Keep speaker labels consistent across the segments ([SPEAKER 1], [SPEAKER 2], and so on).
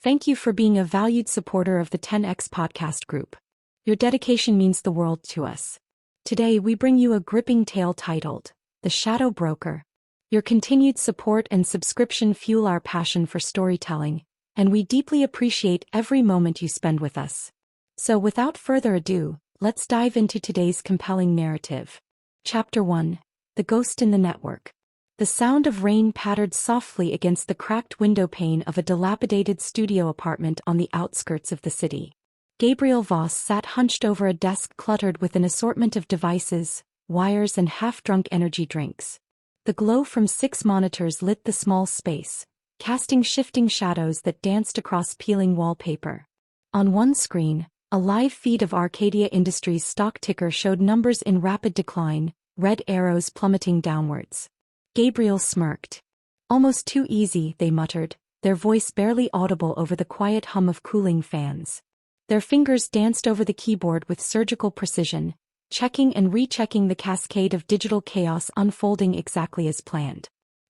[SPEAKER 1] Thank you for being a valued supporter of the 10X podcast group. Your dedication means the world to us. Today we bring you a gripping tale titled, The Shadow Broker. Your continued support and subscription fuel our passion for storytelling, and we deeply appreciate every moment you spend with us. So without further ado, let's dive into today's compelling narrative. Chapter 1. The Ghost in the Network. The sound of rain pattered softly against the cracked window pane of a dilapidated studio apartment on the outskirts of the city. Gabriel Voss sat hunched over a desk cluttered with an assortment of devices, wires and half-drunk energy drinks. The glow from 6 monitors lit the small space, casting shifting shadows that danced across peeling wallpaper. On one screen, a live feed of Arkadia Industries' stock ticker showed numbers in rapid decline, red arrows plummeting downwards. Gabriel smirked. Almost too easy, they muttered, their voice barely audible over the quiet hum of cooling fans. Their fingers danced over the keyboard with surgical precision, checking and rechecking the cascade of digital chaos unfolding exactly as planned.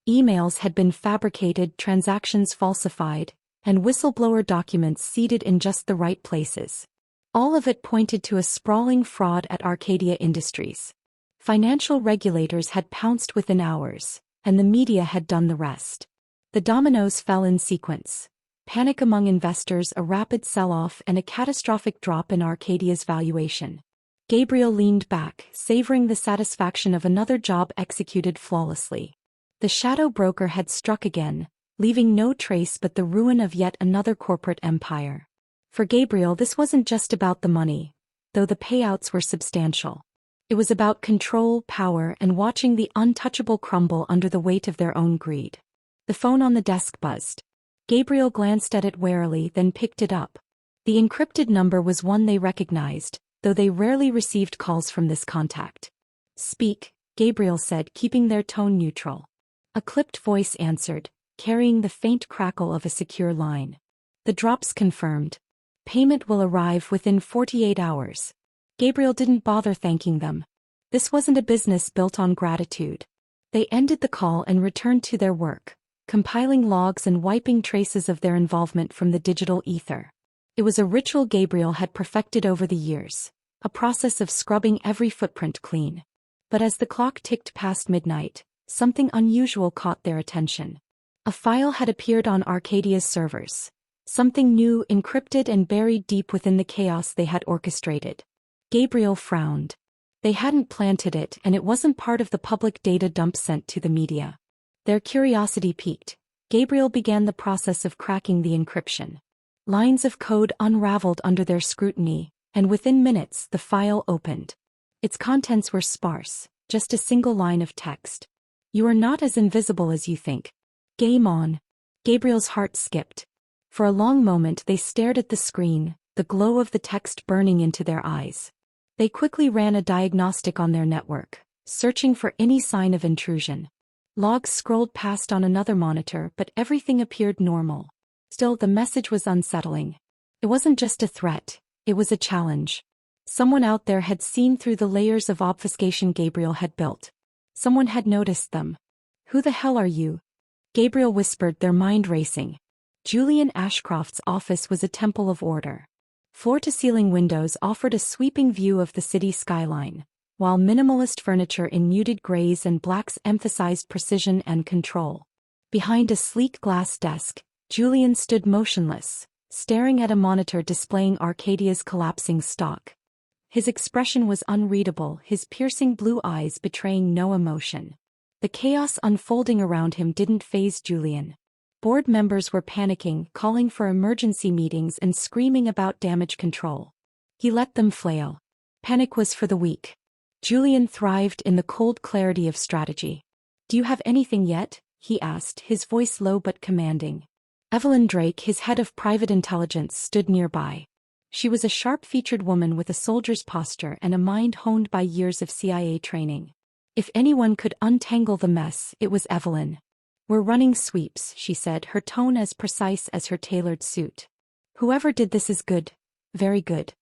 [SPEAKER 1] Emails had been fabricated, transactions falsified, and whistleblower documents seeded in just the right places. All of it pointed to a sprawling fraud at Arkadia Industries. Financial regulators had pounced within hours, and the media had done the rest. The dominoes fell in sequence. Panic among investors, a rapid sell-off, and a catastrophic drop in Arcadia's valuation. Gabriel leaned back, savoring the satisfaction of another job executed flawlessly. The shadow broker had struck again, leaving no trace but the ruin of yet another corporate empire. For Gabriel, this wasn't just about the money, though the payouts were substantial. It was about control, power, and watching the untouchable crumble under the weight of their own greed. The phone on the desk buzzed. Gabriel glanced at it warily, then picked it up. The encrypted number was one they recognized, though they rarely received calls from this contact. "Speak," Gabriel said, keeping their tone neutral. A clipped voice answered, carrying the faint crackle of a secure line. "The drop's confirmed. Payment will arrive within 48 hours. Gabriel didn't bother thanking them. This wasn't a business built on gratitude. They ended the call and returned to their work, compiling logs and wiping traces of their involvement from the digital ether. It was a ritual Gabriel had perfected over the years, a process of scrubbing every footprint clean. But as the clock ticked past midnight, something unusual caught their attention. A file had appeared on Arcadia's servers. Something new, encrypted and buried deep within the chaos they had orchestrated. Gabriel frowned. They hadn't planted it, and it wasn't part of the public data dump sent to the media. Their curiosity piqued. Gabriel began the process of cracking the encryption. Lines of code unraveled under their scrutiny, and within minutes the file opened. Its contents were sparse, just a single line of text. "You are not as invisible as you think. Game on." Gabriel's heart skipped. For a long moment they stared at the screen, the glow of the text burning into their eyes. They quickly ran a diagnostic on their network, searching for any sign of intrusion. Logs scrolled past on another monitor, but everything appeared normal. Still, the message was unsettling. It wasn't just a threat, it was a challenge. Someone out there had seen through the layers of obfuscation Gabriel had built. Someone had noticed them. "Who the hell are you?" Gabriel whispered, their mind racing. Julian Ashcroft's office was a temple of order. Floor-to-ceiling windows offered a sweeping view of the city skyline, while minimalist furniture in muted grays and blacks emphasized precision and control. Behind a sleek glass desk, Julian stood motionless, staring at a monitor displaying Arcadia's collapsing stock. His expression was unreadable, his piercing blue eyes betraying no emotion. The chaos unfolding around him didn't faze Julian. Board members were panicking, calling for emergency meetings and screaming about damage control. He let them flail. Panic was for the weak. Julian thrived in the cold clarity of strategy. "Do you have anything yet?" he asked, his voice low but commanding. Evelyn Drake, his head of private intelligence, stood nearby. She was a sharp-featured woman with a soldier's posture and a mind honed by years of CIA training. If anyone could untangle the mess, it was Evelyn. "We're running sweeps," she said, her tone as precise as her tailored suit. "Whoever did this is good. Very good.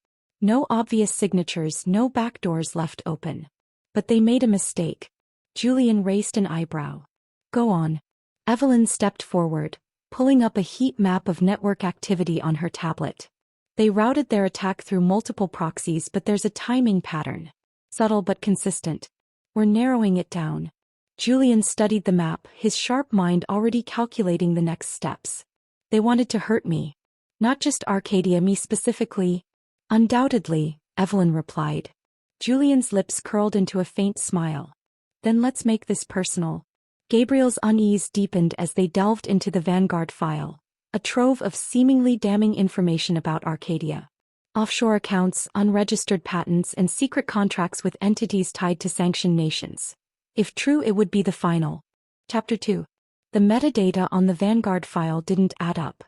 [SPEAKER 1] No obvious signatures, no backdoors left open. But they made a mistake." Julian raised an eyebrow. "Go on." Evelyn stepped forward, pulling up a heat map of network activity on her tablet. They routed their attack through multiple proxies, but there's a timing pattern. Subtle but consistent. We're narrowing it down. Julian studied the map, his sharp mind already calculating the next steps. They wanted to hurt me. Not just Arkadia, me specifically. Undoubtedly, Evelyn replied. Julian's lips curled into a faint smile. Then let's make this personal. Gabriel's unease deepened as they delved into the Vanguard file, a trove of seemingly damning information about Arkadia. Offshore accounts, unregistered patents, and secret contracts with entities tied to sanctioned nations. If true, it would be the final. Chapter 2. The metadata on the Vanguard file didn't add up.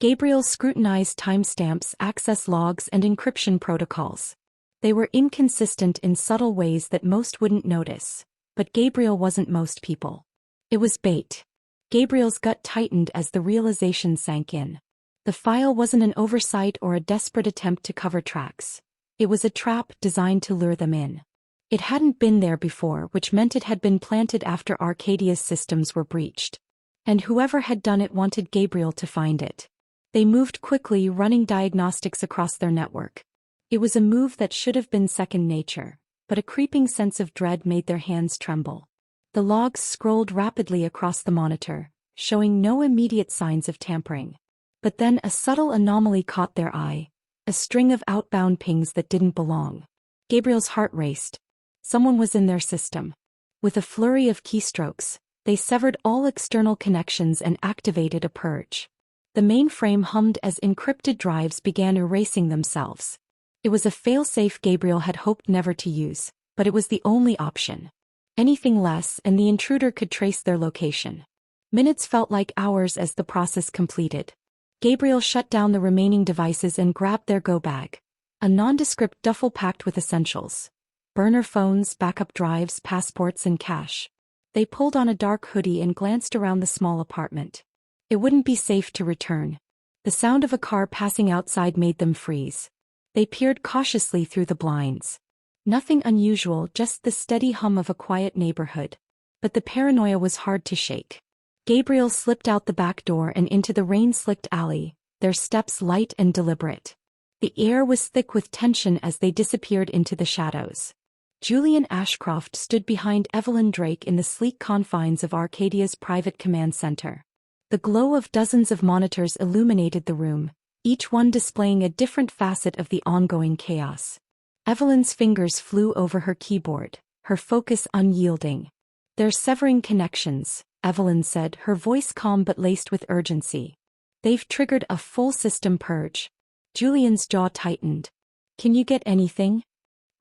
[SPEAKER 1] Gabriel scrutinized timestamps, access logs, and encryption protocols. They were inconsistent in subtle ways that most wouldn't notice, but Gabriel wasn't most people. It was bait. Gabriel's gut tightened as the realization sank in. The file wasn't an oversight or a desperate attempt to cover tracks. It was a trap designed to lure them in. It hadn't been there before, which meant it had been planted after Arcadia's systems were breached. And whoever had done it wanted Gabriel to find it. They moved quickly, running diagnostics across their network. It was a move that should have been second nature, but a creeping sense of dread made their hands tremble. The logs scrolled rapidly across the monitor, showing no immediate signs of tampering. But then a subtle anomaly caught their eye, a string of outbound pings that didn't belong. Gabriel's heart raced. Someone was in their system. With a flurry of keystrokes, they severed all external connections and activated a purge. The mainframe hummed as encrypted drives began erasing themselves. It was a failsafe Gabriel had hoped never to use, but it was the only option. Anything less and the intruder could trace their location. Minutes felt like hours as the process completed. Gabriel shut down the remaining devices and grabbed their go bag. A nondescript duffel packed with essentials. Burner phones, backup drives, passports, and cash. They pulled on a dark hoodie and glanced around the small apartment. It wouldn't be safe to return. The sound of a car passing outside made them freeze. They peered cautiously through the blinds. Nothing unusual, just the steady hum of a quiet neighborhood. But the paranoia was hard to shake. Gabriel slipped out the back door and into the rain-slicked alley, their steps light and deliberate. The air was thick with tension as they disappeared into the shadows. Julian Ashcroft stood behind Evelyn Drake in the sleek confines of Arcadia's private command center. The glow of dozens of monitors illuminated the room, each one displaying a different facet of the ongoing chaos. Evelyn's fingers flew over her keyboard, her focus unyielding. "They're severing connections," Evelyn said, her voice calm but laced with urgency. "They've triggered a full system purge." Julian's jaw tightened. "Can you get anything?"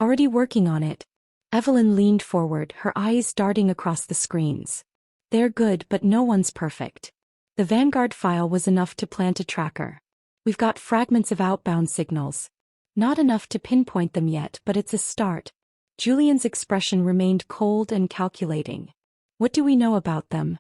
[SPEAKER 1] "Already working on it." Evelyn leaned forward, her eyes darting across the screens. "They're good, but no one's perfect. The Vanguard file was enough to plant a tracker. We've got fragments of outbound signals. Not enough to pinpoint them yet, but it's a start." Julian's expression remained cold and calculating. "What do we know about them?"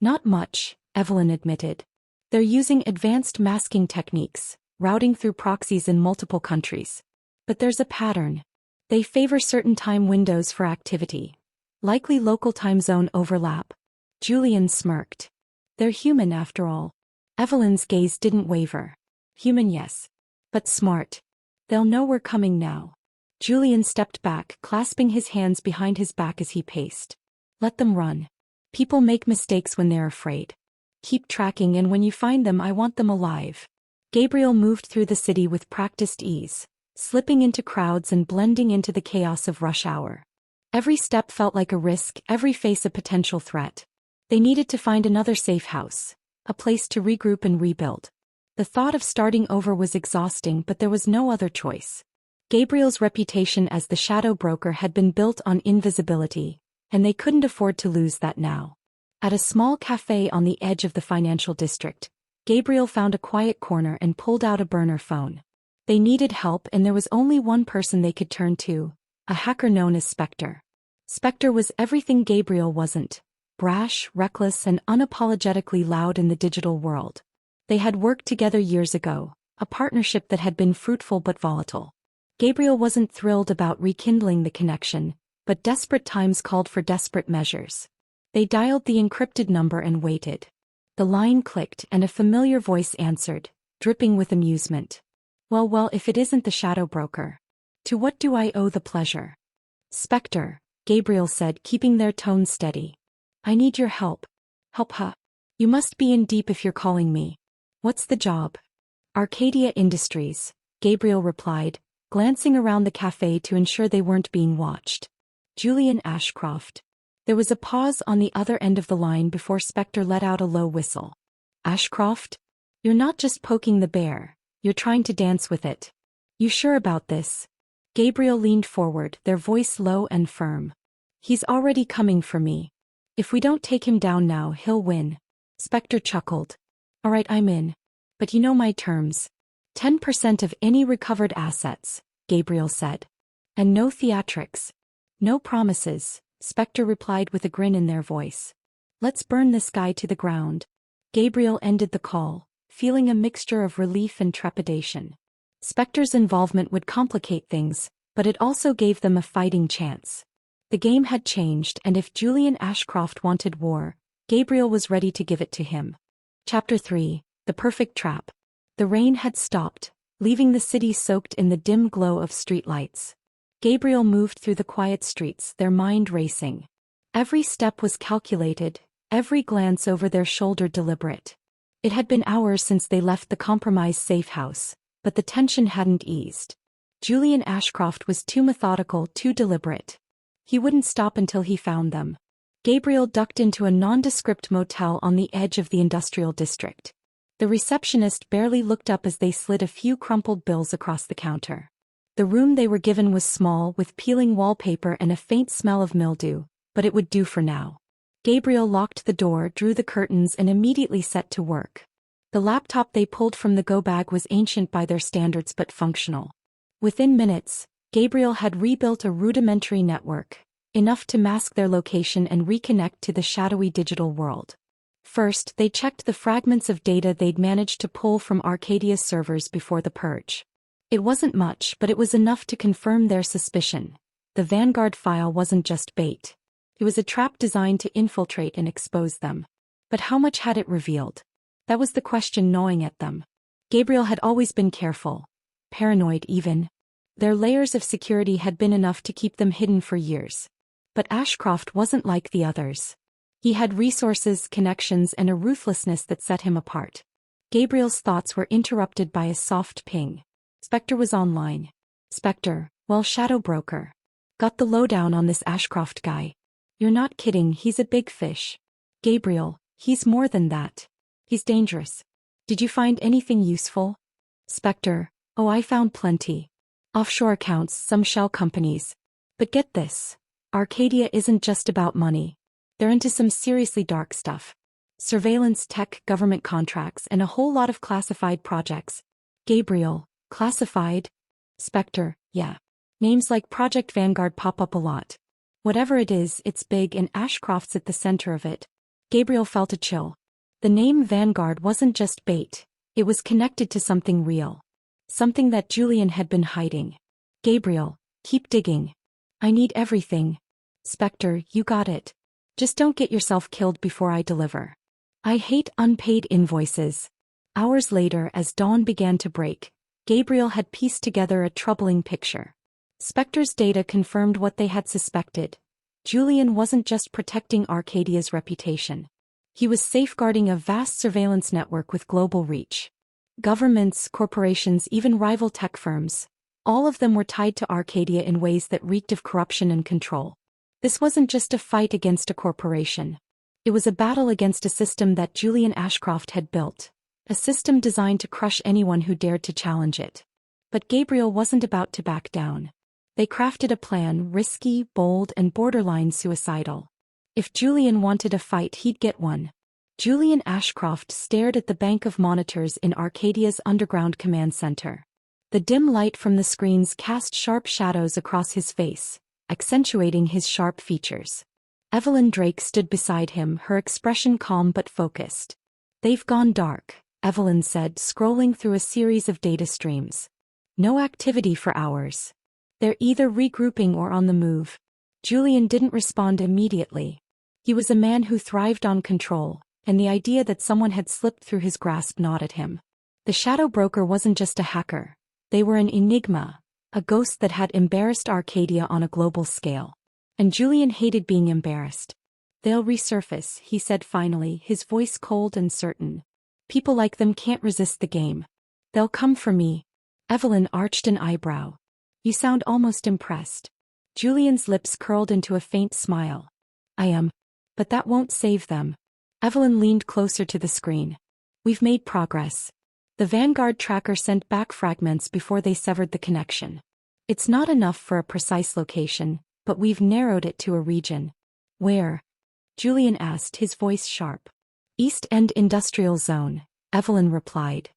[SPEAKER 1] "Not much," Evelyn admitted. "They're using advanced masking techniques, routing through proxies in multiple countries. But there's a pattern. They favor certain time windows for activity. Likely local time zone overlap." Julian smirked. "They're human after all." Evelyn's gaze didn't waver. "Human, yes. But smart. They'll know we're coming now." Julian stepped back, clasping his hands behind his back as he paced. "Let them run. People make mistakes when they're afraid. Keep tracking, and when you find them, I want them alive." Gabriel moved through the city with practiced ease, slipping into crowds and blending into the chaos of rush hour. Every step felt like a risk, every face a potential threat. They needed to find another safe house, a place to regroup and rebuild. The thought of starting over was exhausting, but there was no other choice. Gabriel's reputation as the shadow broker had been built on invisibility, and they couldn't afford to lose that now. At a small cafe on the edge of the financial district, Gabriel found a quiet corner and pulled out a burner phone. They needed help, and there was only one person they could turn to, a hacker known as Spectre. Spectre was everything Gabriel wasn't: brash, reckless, and unapologetically loud in the digital world. They had worked together years ago, a partnership that had been fruitful but volatile. Gabriel wasn't thrilled about rekindling the connection, but desperate times called for desperate measures. They dialed the encrypted number and waited. The line clicked and a familiar voice answered, dripping with amusement. Well, if it isn't the shadow broker. To what do I owe the pleasure? Spectre, Gabriel said, keeping their tone steady. I need your help. Help, huh? You must be in deep if you're calling me. What's the job? Arkadia Industries, Gabriel replied, glancing around the cafe to ensure they weren't being watched. Julian Ashcroft. There was a pause on the other end of the line before Spectre let out a low whistle. Ashcroft? You're not just poking the bear, you're trying to dance with it. You sure about this? Gabriel leaned forward, their voice low and firm. He's already coming for me. If we don't take him down now, he'll win. Spectre chuckled. All right, I'm in. But you know my terms. 10% of any recovered assets, Gabriel said. And no theatrics. No promises, Spectre replied with a grin in their voice. Let's burn this guy to the ground. Gabriel ended the call, feeling a mixture of relief and trepidation. Spectre's involvement would complicate things, but it also gave them a fighting chance. The game had changed, and if Julian Ashcroft wanted war, Gabriel was ready to give it to him. Chapter 3, The Perfect Trap. The rain had stopped, leaving the city soaked in the dim glow of streetlights. Gabriel moved through the quiet streets, their mind racing. Every step was calculated, every glance over their shoulder deliberate. It had been hours since they left the compromised safe house, but the tension hadn't eased. Julian Ashcroft was too methodical, too deliberate. He wouldn't stop until he found them. Gabriel ducked into a nondescript motel on the edge of the industrial district. The receptionist barely looked up as they slid a few crumpled bills across the counter. The room they were given was small, with peeling wallpaper and a faint smell of mildew, but it would do for now. Gabriel locked the door, drew the curtains, and immediately set to work. The laptop they pulled from the go-bag was ancient by their standards but functional. Within minutes, Gabriel had rebuilt a rudimentary network, enough to mask their location and reconnect to the shadowy digital world. First, they checked the fragments of data they'd managed to pull from Arkadia's servers before the purge. It wasn't much, but it was enough to confirm their suspicion. The Vanguard file wasn't just bait. It was a trap designed to infiltrate and expose them. But how much had it revealed? That was the question gnawing at them. Gabriel had always been careful. Paranoid even. Their layers of security had been enough to keep them hidden for years. But Ashcroft wasn't like the others. He had resources, connections, and a ruthlessness that set him apart. Gabriel's thoughts were interrupted by a soft ping. Spectre was online. Spectre, well, shadow broker. Got the lowdown on this Ashcroft guy. You're not kidding, he's a big fish. Gabriel, he's more than that. He's dangerous. Did you find anything useful? Spectre, oh, I found plenty. Offshore accounts, some shell companies. But get this. Arkadia isn't just about money. They're into some seriously dark stuff. Surveillance tech, government contracts, and a whole lot of classified projects. Gabriel, classified? Spectre, yeah. Names like Project Vanguard pop up a lot. Whatever it is, it's big and Ashcroft's at the center of it. Gabriel felt a chill. The name Vanguard wasn't just bait. It was connected to something real. Something that Julian had been hiding. Gabriel, keep digging. I need everything. Spectre, you got it. Just don't get yourself killed before I deliver. I hate unpaid invoices. Hours later, as dawn began to break, Gabriel had pieced together a troubling picture. Spectre's data confirmed what they had suspected. Julian wasn't just protecting Arkadia's reputation. He was safeguarding a vast surveillance network with global reach. Governments, corporations, even rival tech firms, all of them were tied to Arkadia in ways that reeked of corruption and control. This wasn't just a fight against a corporation. It was a battle against a system that Julian Ashcroft had built. A system designed to crush anyone who dared to challenge it. But Gabriel wasn't about to back down. They crafted a plan, risky, bold, and borderline suicidal. If Julian wanted a fight, he'd get one. Julian Ashcroft stared at the bank of monitors in Arkadia's underground command center. The dim light from the screens cast sharp shadows across his face, accentuating his sharp features. Evelyn Drake stood beside him, her expression calm but focused. They've gone dark, Evelyn said, scrolling through a series of data streams. No activity for hours. They're either regrouping or on the move. Julian didn't respond immediately. He was a man who thrived on control, and the idea that someone had slipped through his grasp gnawed at him. The shadow broker wasn't just a hacker. They were an enigma, a ghost that had embarrassed Arkadia on a global scale. And Julian hated being embarrassed. "They'll resurface," he said finally, his voice cold and certain. "People like them can't resist the game. They'll come for me." Evelyn arched an eyebrow. "You sound almost impressed." Julian's lips curled into a faint smile. "I am. But that won't save them." Evelyn leaned closer to the screen. "We've made progress." The Vanguard tracker sent back fragments before they severed the connection. "It's not enough for a precise location, but we've narrowed it to a region." "Where?" Julian asked, his voice sharp. "East End Industrial Zone," Evelyn replied.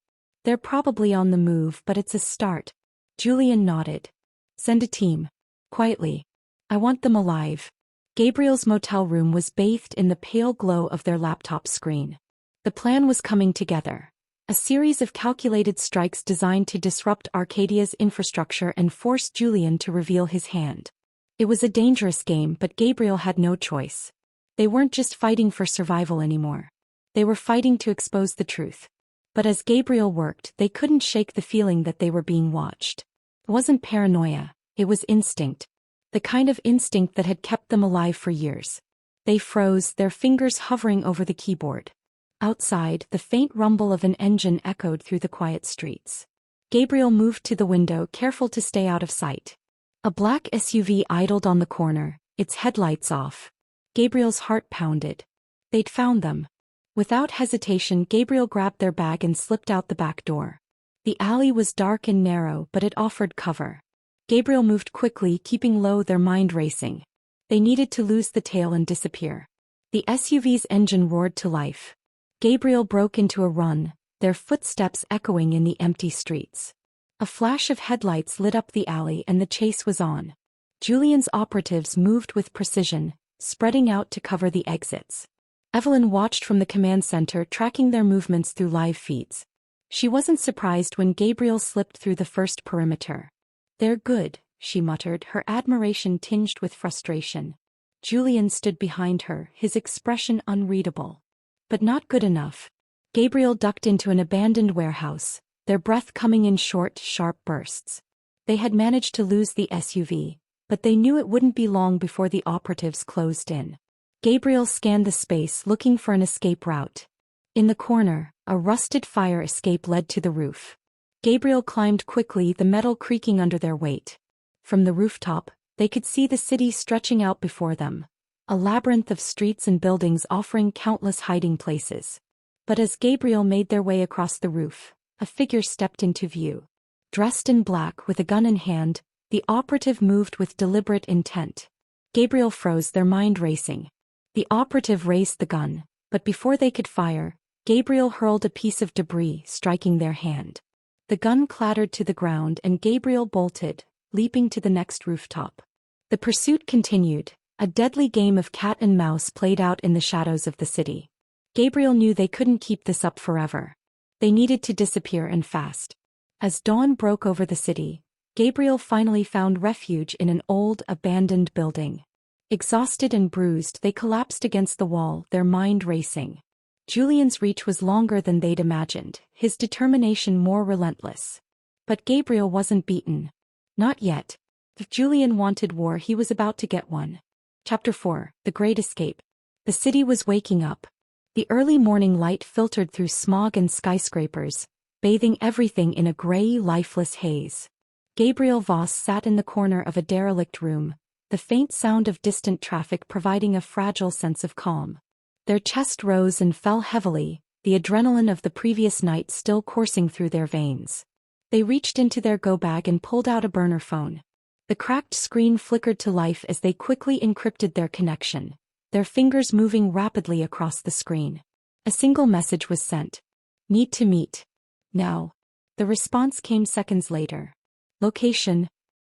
[SPEAKER 1] "They're probably on the move, but it's a start." Julian nodded. "Send a team." Quietly. "I want them alive." Gabriel's motel room was bathed in the pale glow of their laptop screen. The plan was coming together. A series of calculated strikes designed to disrupt Arkadia's infrastructure and force Julian to reveal his hand. It was a dangerous game, but Gabriel had no choice. They weren't just fighting for survival anymore. They were fighting to expose the truth. But as Gabriel worked, they couldn't shake the feeling that they were being watched. It wasn't paranoia, it was instinct. The kind of instinct that had kept them alive for years. They froze, their fingers hovering over the keyboard. Outside, the faint rumble of an engine echoed through the quiet streets. Gabriel moved to the window, careful to stay out of sight. A black SUV idled on the corner, its headlights off. Gabriel's heart pounded. They'd found them. Without hesitation, Gabriel grabbed their bag and slipped out the back door. The alley was dark and narrow, but it offered cover. Gabriel moved quickly, keeping low, their mind racing. They needed to lose the tail and disappear. The SUV's engine roared to life. Gabriel broke into a run, their footsteps echoing in the empty streets. A flash of headlights lit up the alley and the chase was on. Julian's operatives moved with precision, spreading out to cover the exits. Evelyn watched from the command center, tracking their movements through live feeds. She wasn't surprised when Gabriel slipped through the first perimeter. "They're good," she muttered, her admiration tinged with frustration. Julian stood behind her, his expression unreadable. But not good enough. Gabriel ducked into an abandoned warehouse, their breath coming in short, sharp bursts. They had managed to lose the SUV, but they knew it wouldn't be long before the operatives closed in. Gabriel scanned the space, looking for an escape route. In the corner, a rusted fire escape led to the roof. Gabriel climbed quickly, the metal creaking under their weight. From the rooftop, they could see the city stretching out before them, a labyrinth of streets and buildings offering countless hiding places. But as Gabriel made their way across the roof, a figure stepped into view. Dressed in black with a gun in hand, the operative moved with deliberate intent. Gabriel froze, their mind racing. The operative raised the gun, but before they could fire, Gabriel hurled a piece of debris, striking their hand. The gun clattered to the ground and Gabriel bolted, leaping to the next rooftop. The pursuit continued, a deadly game of cat and mouse played out in the shadows of the city. Gabriel knew they couldn't keep this up forever. They needed to disappear, and fast. As dawn broke over the city, Gabriel finally found refuge in an old, abandoned building. Exhausted and bruised, they collapsed against the wall, their mind racing. Julian's reach was longer than they'd imagined, his determination more relentless. But Gabriel wasn't beaten. Not yet. If Julian wanted war, he was about to get one. Chapter 4, The Great Escape. The city was waking up. The early morning light filtered through smog and skyscrapers, bathing everything in a gray, lifeless haze. Gabriel Voss sat in the corner of a derelict room, the faint sound of distant traffic providing a fragile sense of calm. Their chest rose and fell heavily, the adrenaline of the previous night still coursing through their veins. They reached into their go-bag and pulled out a burner phone. The cracked screen flickered to life as they quickly encrypted their connection, their fingers moving rapidly across the screen. A single message was sent. "Need to meet. Now." The response came seconds later. "Location."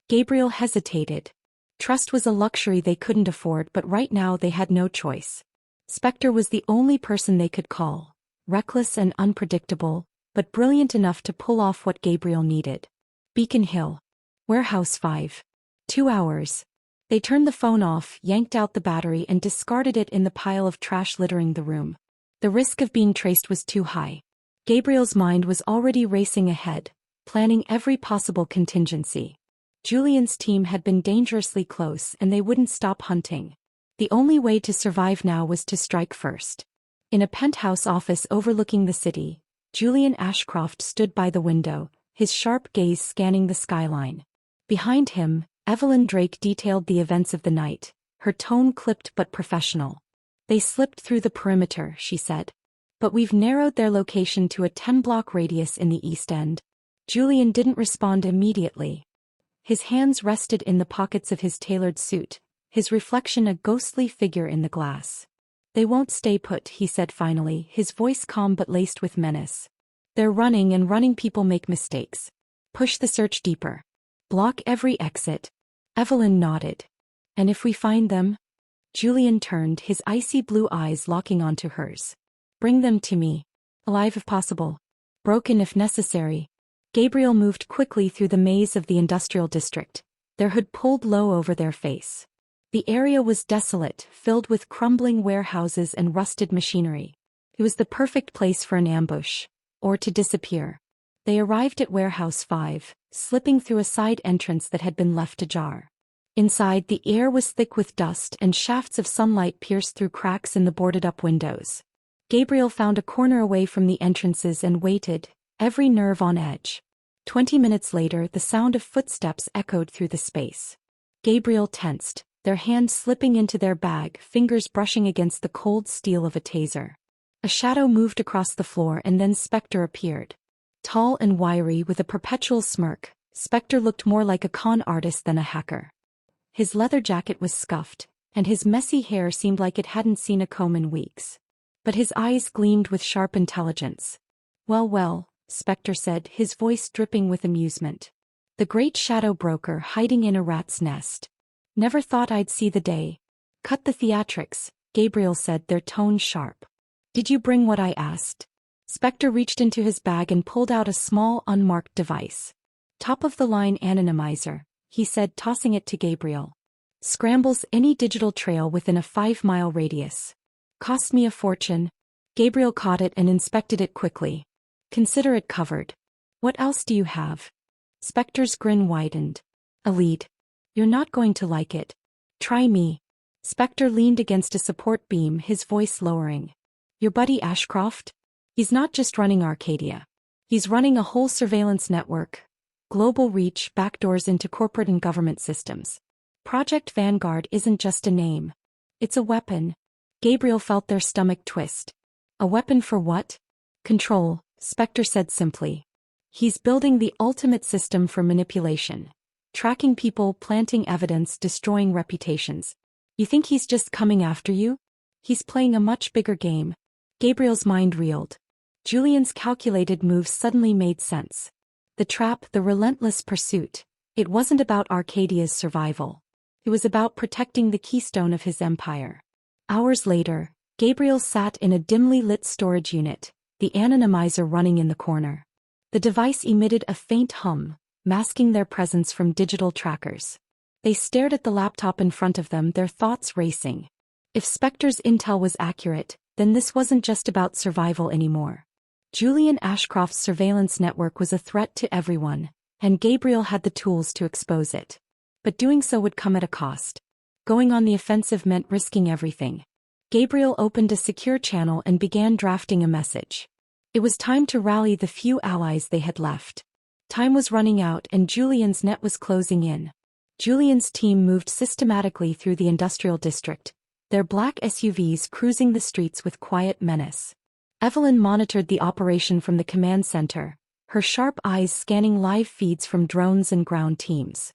[SPEAKER 1] Gabriel hesitated. Trust was a luxury they couldn't afford, but right now they had no choice. Spectre was the only person they could call, reckless and unpredictable, but brilliant enough to pull off what Gabriel needed. Beacon Hill. Warehouse 5. 2 hours. They turned the phone off, yanked out the battery and discarded it in the pile of trash littering the room. The risk of being traced was too high. Gabriel's mind was already racing ahead, planning every possible contingency. Julian's team had been dangerously close and they wouldn't stop hunting. The only way to survive now was to strike first. In a penthouse office overlooking the city, Julian Ashcroft stood by the window, his sharp gaze scanning the skyline. Behind him, Evelyn Drake detailed the events of the night, her tone clipped but professional. "They slipped through the perimeter," she said. "But we've narrowed their location to a 10-block radius in the East End." Julian didn't respond immediately. His hands rested in the pockets of his tailored suit, his reflection a ghostly figure in the glass. "They won't stay put," he said finally, his voice calm but laced with menace. "They're running and running people make mistakes. Push the search deeper. Block every exit." Evelyn nodded. "And if we find them?" Julian turned, his icy blue eyes locking onto hers. "Bring them to me. Alive if possible. Broken if necessary." Gabriel moved quickly through the maze of the industrial district, their hood pulled low over their face. The area was desolate, filled with crumbling warehouses and rusted machinery. It was the perfect place for an ambush, or to disappear. They arrived at Warehouse 5, slipping through a side entrance that had been left ajar. Inside, the air was thick with dust and shafts of sunlight pierced through cracks in the boarded-up windows. Gabriel found a corner away from the entrances and waited, every nerve on edge. 20 minutes later, the sound of footsteps echoed through the space. Gabriel tensed, their hands slipping into their bag, fingers brushing against the cold steel of a taser. A shadow moved across the floor and then Spectre appeared. Tall and wiry with a perpetual smirk, Spectre looked more like a con artist than a hacker. His leather jacket was scuffed, and his messy hair seemed like it hadn't seen a comb in weeks. But his eyes gleamed with sharp intelligence. "Well, well," Spectre said, his voice dripping with amusement. "The great shadow broker hiding in a rat's nest. Never thought I'd see the day." "Cut the theatrics," Gabriel said, their tone sharp. "Did you bring what I asked?" Spectre reached into his bag and pulled out a small, unmarked device. "Top-of-the-line anonymizer," he said, tossing it to Gabriel. "Scrambles any digital trail within a 5-mile radius. Cost me a fortune." Gabriel caught it and inspected it quickly. "Consider it covered. What else do you have?" Spectre's grin widened. "A lead. You're not going to like it. Try me." Spectre leaned against a support beam, his voice lowering. "Your buddy Ashcroft? He's not just running Arkadia. He's running a whole surveillance network. Global reach, backdoors into corporate and government systems. Project Vanguard isn't just a name. It's a weapon." Gabriel felt their stomach twist. "A weapon for what?" "Control," Spectre said simply. "He's building the ultimate system for manipulation. Tracking people, planting evidence, destroying reputations. You think he's just coming after you? He's playing a much bigger game." Gabriel's mind reeled. Julian's calculated moves suddenly made sense. The trap, the relentless pursuit. It wasn't about Arcadia's survival. It was about protecting the keystone of his empire. Hours later, Gabriel sat in a dimly lit storage unit, the anonymizer running in the corner. The device emitted a faint hum, masking their presence from digital trackers. They stared at the laptop in front of them, their thoughts racing. If Spectre's intel was accurate, then this wasn't just about survival anymore. Julian Ashcroft's surveillance network was a threat to everyone, and Gabriel had the tools to expose it. But doing so would come at a cost. Going on the offensive meant risking everything. Gabriel opened a secure channel and began drafting a message. It was time to rally the few allies they had left. Time was running out and Julian's net was closing in. Julian's team moved systematically through the industrial district, their black SUVs cruising the streets with quiet menace. Evelyn monitored the operation from the command center, her sharp eyes scanning live feeds from drones and ground teams.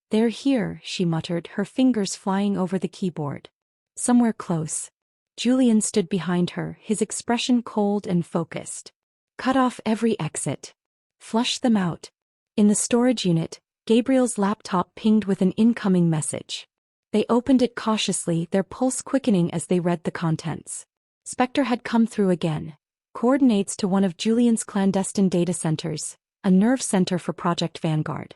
[SPEAKER 1] "They're here," she muttered, her fingers flying over the keyboard. "Somewhere close." Julian stood behind her, his expression cold and focused. "Cut off every exit. Flush them out." In the storage unit, Gabriel's laptop pinged with an incoming message. They opened it cautiously, their pulse quickening as they read the contents. Spectre had come through again. Coordinates to one of Julian's clandestine data centers, a nerve center for Project Vanguard.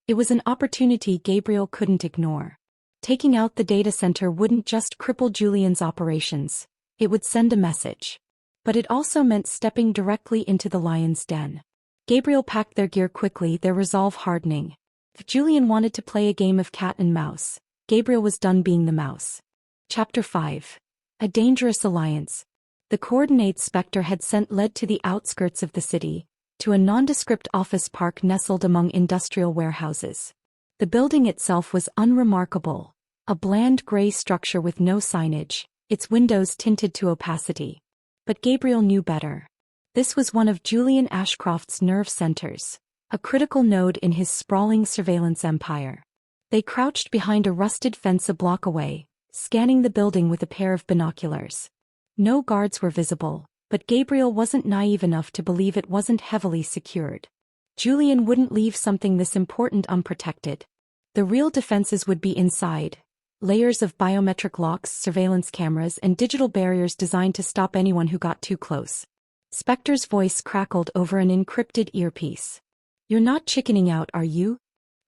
[SPEAKER 1] It was an opportunity Gabriel couldn't ignore. Taking out the data center wouldn't just cripple Julian's operations, it would send a message. But it also meant stepping directly into the lion's den. Gabriel packed their gear quickly, their resolve hardening. If Julian wanted to play a game of cat and mouse, Gabriel was done being the mouse. Chapter 5. A Dangerous Alliance. The coordinates Spectre had sent led to the outskirts of the city, to a nondescript office park nestled among industrial warehouses. The building itself was unremarkable, a bland gray structure with no signage, its windows tinted to opacity. But Gabriel knew better. This was one of Julian Ashcroft's nerve centers, a critical node in his sprawling surveillance empire. They crouched behind a rusted fence a block away, scanning the building with a pair of binoculars. No guards were visible, but Gabriel wasn't naive enough to believe it wasn't heavily secured. Julian wouldn't leave something this important unprotected. The real defenses would be inside. Layers of biometric locks, surveillance cameras, and digital barriers designed to stop anyone who got too close. Spectre's voice crackled over an encrypted earpiece. "You're not chickening out, are you?"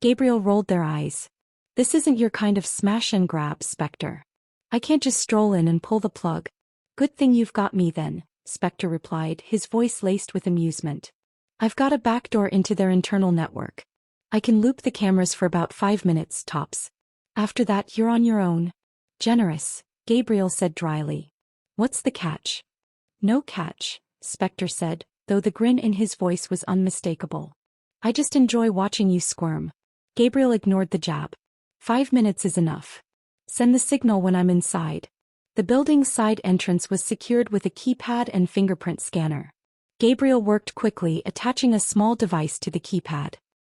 [SPEAKER 1] Gabriel rolled their eyes. "This isn't your kind of smash and grab, Spectre. I can't just stroll in and pull the plug." "Good thing you've got me then," Spectre replied, his voice laced with amusement. "I've got a backdoor into their internal network. I can loop the cameras for about 5 minutes, tops. After that, you're on your own." "Generous," Gabriel said dryly. "What's the catch?" "No catch," Spectre said, though the grin in his voice was unmistakable. "I just enjoy watching you squirm." Gabriel ignored the jab. 5 minutes is enough. Send the signal when I'm inside." The building's side entrance was secured with a keypad and fingerprint scanner. Gabriel worked quickly, attaching a small device to the keypad.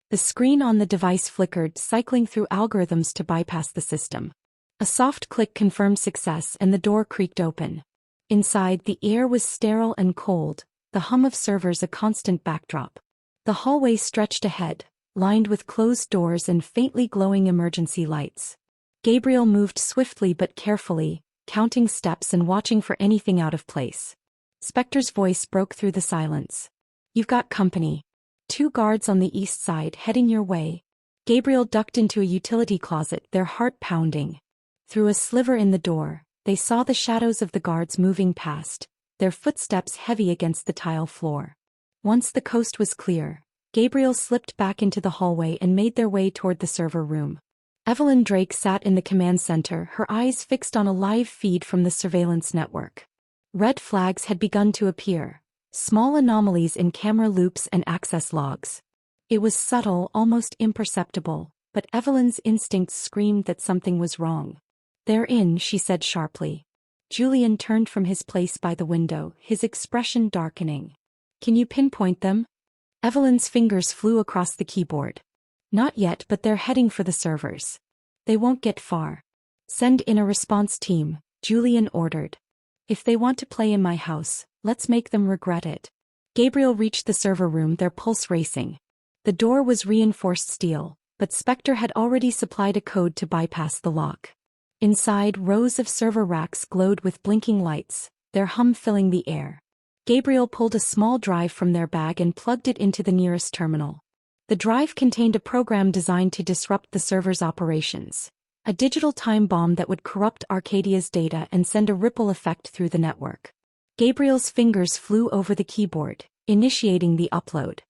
[SPEAKER 1] The screen on the device flickered, cycling through algorithms to bypass the system. A soft click confirmed success and the door creaked open. Inside, the air was sterile and cold, the hum of servers a constant backdrop. The hallway stretched ahead, lined with closed doors and faintly glowing emergency lights. Gabriel moved swiftly but carefully, counting steps and watching for anything out of place. Spectre's voice broke through the silence. "You've got company. 2 guards on the east side heading your way." Gabriel ducked into a utility closet, their heart pounding. Through a sliver in the door, they saw the shadows of the guards moving past, their footsteps heavy against the tile floor. Once the coast was clear, Gabriel slipped back into the hallway and made their way toward the server room. Evelyn Drake sat in the command center, her eyes fixed on a live feed from the surveillance network. Red flags had begun to appear, small anomalies in camera loops and access logs. It was subtle, almost imperceptible, but Evelyn's instincts screamed that something was wrong. "They're in," she said sharply. Julian turned from his place by the window, his expression darkening. "Can you pinpoint them?" Evelyn's fingers flew across the keyboard. "Not yet, but they're heading for the servers. They won't get far." "Send in a response team," Julian ordered. "If they want to play in my house, let's make them regret it." Gabriel reached the server room, their pulse racing. The door was reinforced steel, but Spectre had already supplied a code to bypass the lock. Inside, rows of server racks glowed with blinking lights, their hum filling the air. Gabriel pulled a small drive from their bag and plugged it into the nearest terminal. The drive contained a program designed to disrupt the server's operations, a digital time bomb that would corrupt Arkadia's data and send a ripple effect through the network. Gabriel's fingers flew over the keyboard, initiating the upload.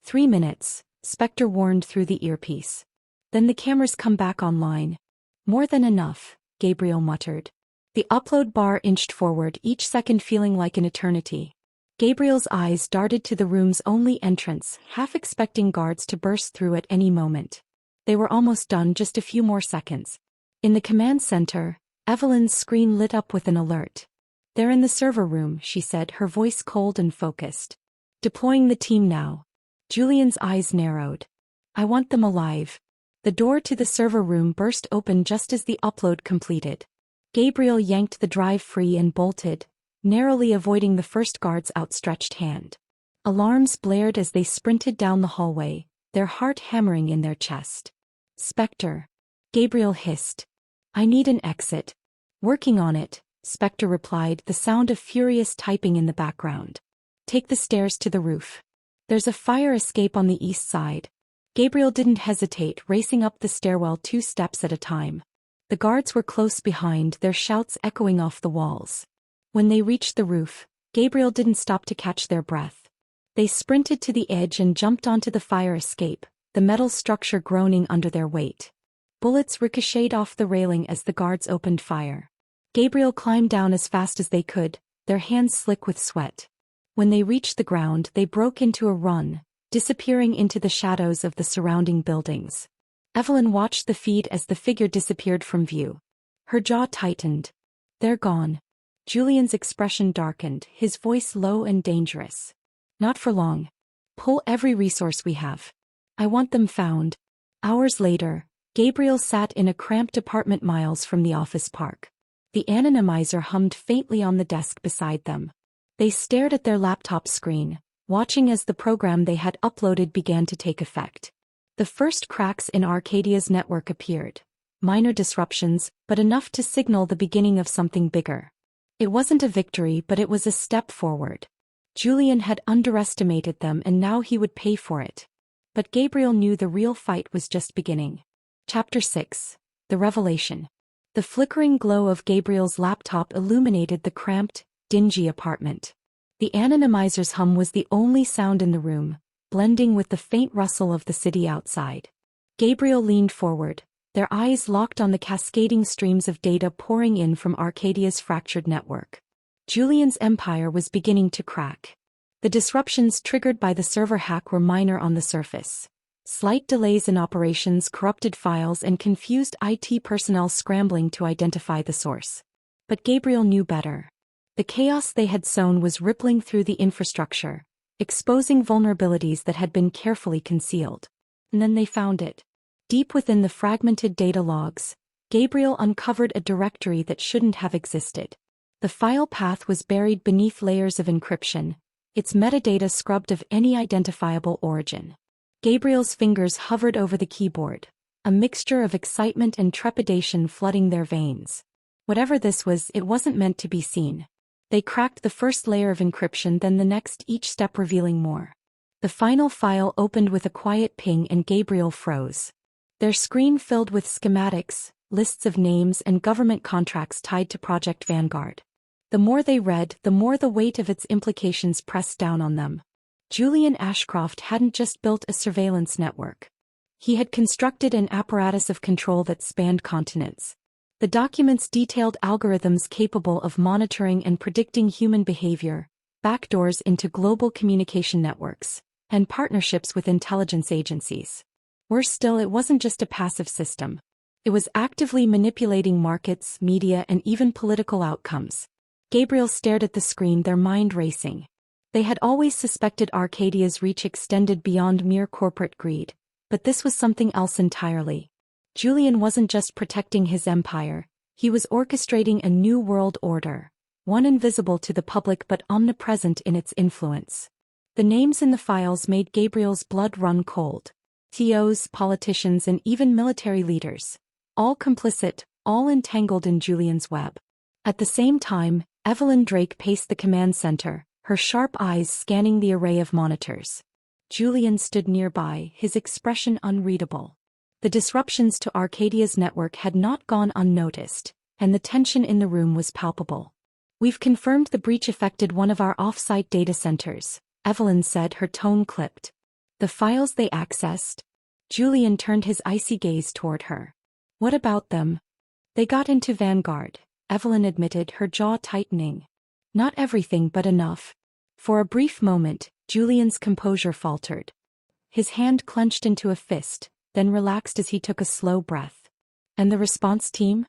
[SPEAKER 1] 3 minutes, Spectre warned through the earpiece. "Then the cameras come back online." "More than enough," Gabriel muttered. The upload bar inched forward, each second feeling like an eternity. Gabriel's eyes darted to the room's only entrance, half expecting guards to burst through at any moment. They were almost done, just a few more seconds. In the command center, Evelyn's screen lit up with an alert. "They're in the server room," she said, her voice cold and focused. "Deploying the team now." Julian's eyes narrowed. "I want them alive." The door to the server room burst open just as the upload completed. Gabriel yanked the drive free and bolted, narrowly avoiding the first guard's outstretched hand. Alarms blared as they sprinted down the hallway, their heart hammering in their chest. "Spectre," Gabriel hissed. "I need an exit." "Working on it," Spectre replied, the sound of furious typing in the background. "Take the stairs to the roof. There's a fire escape on the east side." Gabriel didn't hesitate, racing up the stairwell 2 steps at a time. The guards were close behind, their shouts echoing off the walls. When they reached the roof, Gabriel didn't stop to catch their breath. They sprinted to the edge and jumped onto the fire escape, the metal structure groaning under their weight. Bullets ricocheted off the railing as the guards opened fire. Gabriel climbed down as fast as they could, their hands slick with sweat. When they reached the ground, they broke into a run, disappearing into the shadows of the surrounding buildings. Evelyn watched the feed as the figure disappeared from view. Her jaw tightened. They're gone. Julian's expression darkened, his voice low and dangerous. Not for long. Pull every resource we have. I want them found. Hours later, Gabriel sat in a cramped apartment miles from the office park. The anonymizer hummed faintly on the desk beside them. They stared at their laptop screen, watching as the program they had uploaded began to take effect. The first cracks in Arkadia's network appeared. Minor disruptions, but enough to signal the beginning of something bigger. It wasn't a victory, but it was a step forward. Julian had underestimated them and now he would pay for it. But Gabriel knew the real fight was just beginning. Chapter 6. The Revelation. The flickering glow of Gabriel's laptop illuminated the cramped, dingy apartment. The anonymizer's hum was the only sound in the room, blending with the faint rustle of the city outside. Gabriel leaned forward, their eyes locked on the cascading streams of data pouring in from Arkadia's fractured network. Julian's empire was beginning to crack. The disruptions triggered by the server hack were minor on the surface. Slight delays in operations corrupted files and confused IT personnel scrambling to identify the source. But Gabriel knew better. The chaos they had sown was rippling through the infrastructure, exposing vulnerabilities that had been carefully concealed. And then they found it. Deep within the fragmented data logs, Gabriel uncovered a directory that shouldn't have existed. The file path was buried beneath layers of encryption, its metadata scrubbed of any identifiable origin. Gabriel's fingers hovered over the keyboard, a mixture of excitement and trepidation flooding their veins. Whatever this was, it wasn't meant to be seen. They cracked the first layer of encryption, then the next, each step revealing more. The final file opened with a quiet ping and Gabriel froze. Their screen filled with schematics, lists of names and government contracts tied to Project Vanguard. The more they read, the more the weight of its implications pressed down on them. Julian Ashcroft hadn't just built a surveillance network. He had constructed an apparatus of control that spanned continents. The documents detailed algorithms capable of monitoring and predicting human behavior, backdoors into global communication networks, and partnerships with intelligence agencies. Worse still, it wasn't just a passive system. It was actively manipulating markets, media, and even political outcomes. Gabriel stared at the screen, their mind racing. They had always suspected Arkadia's reach extended beyond mere corporate greed, but this was something else entirely. Julian wasn't just protecting his empire, he was orchestrating a new world order, one invisible to the public but omnipresent in its influence. The names in the files made Gabriel's blood run cold. CEOs, politicians, and even military leaders. All complicit, all entangled in Julian's web. At the same time, Evelyn Drake paced the command center, her sharp eyes scanning the array of monitors. Julian stood nearby, his expression unreadable. The disruptions to Arkadia's network had not gone unnoticed, and the tension in the room was palpable. "We've confirmed the breach affected one of our off-site data centers," Evelyn said, her tone clipped. "The files they accessed?" Julian turned his icy gaze toward her. "What about them?" "They got into Vanguard," Evelyn admitted, her jaw tightening. "Not everything, but enough." For a brief moment, Julian's composure faltered. His hand clenched into a fist, then relaxed as he took a slow breath. "And the response team?"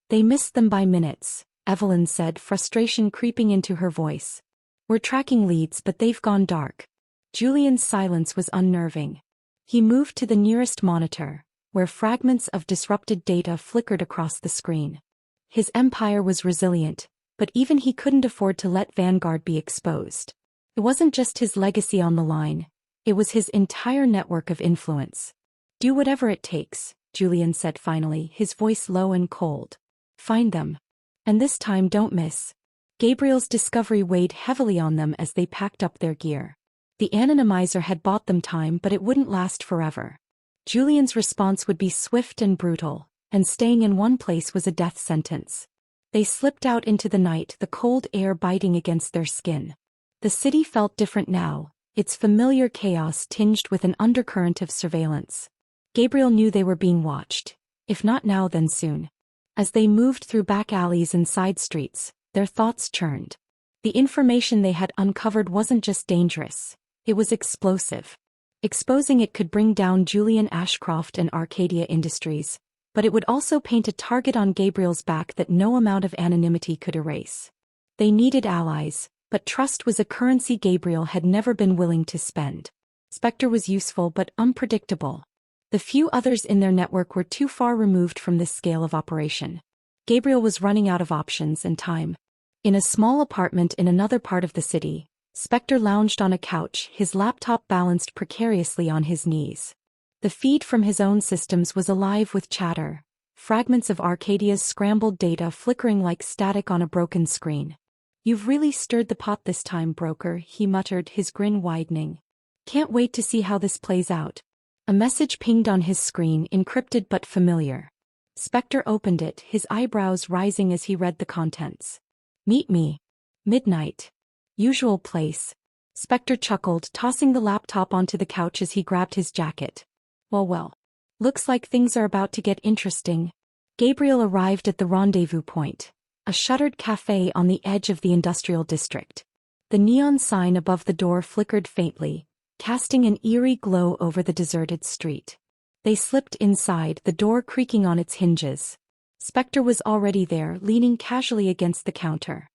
[SPEAKER 1] "They missed them by minutes," Evelyn said, frustration creeping into her voice. "We're tracking leads, but they've gone dark." Julian's silence was unnerving. He moved to the nearest monitor, where fragments of disrupted data flickered across the screen. His empire was resilient, but even he couldn't afford to let Vanguard be exposed. It wasn't just his legacy on the line, it was his entire network of influence. "Do whatever it takes," Julian said finally, his voice low and cold. "Find them. And this time don't miss." Gabriel's discovery weighed heavily on them as they packed up their gear. The anonymizer had bought them time, but it wouldn't last forever. Julian's response would be swift and brutal, and staying in one place was a death sentence. They slipped out into the night, the cold air biting against their skin. The city felt different now, its familiar chaos tinged with an undercurrent of surveillance. Gabriel knew they were being watched. If not now, then soon. As they moved through back alleys and side streets, their thoughts churned. The information they had uncovered wasn't just dangerous, it was explosive. Exposing it could bring down Julian Ashcroft and Arkadia Industries, but it would also paint a target on Gabriel's back that no amount of anonymity could erase. They needed allies, but trust was a currency Gabriel had never been willing to spend. Spectre was useful but unpredictable. The few others in their network were too far removed from this scale of operation. Gabriel was running out of options and time. In a small apartment in another part of the city, Spectre lounged on a couch, his laptop balanced precariously on his knees. The feed from his own systems was alive with chatter, fragments of Arkadia's scrambled data flickering like static on a broken screen. "You've really stirred the pot this time, broker," he muttered, his grin widening. "Can't wait to see how this plays out." A message pinged on his screen, encrypted but familiar. Spectre opened it, his eyebrows rising as he read the contents. "Meet me. Midnight. Usual place." Spectre chuckled, tossing the laptop onto the couch as he grabbed his jacket. Well. Looks like things are about to get interesting." Gabriel arrived at the rendezvous point, a shuttered cafe on the edge of the industrial district. The neon sign above the door flickered faintly, casting an eerie glow over the deserted street. They slipped inside, the door creaking on its hinges. Spectre was already there, leaning casually against the counter.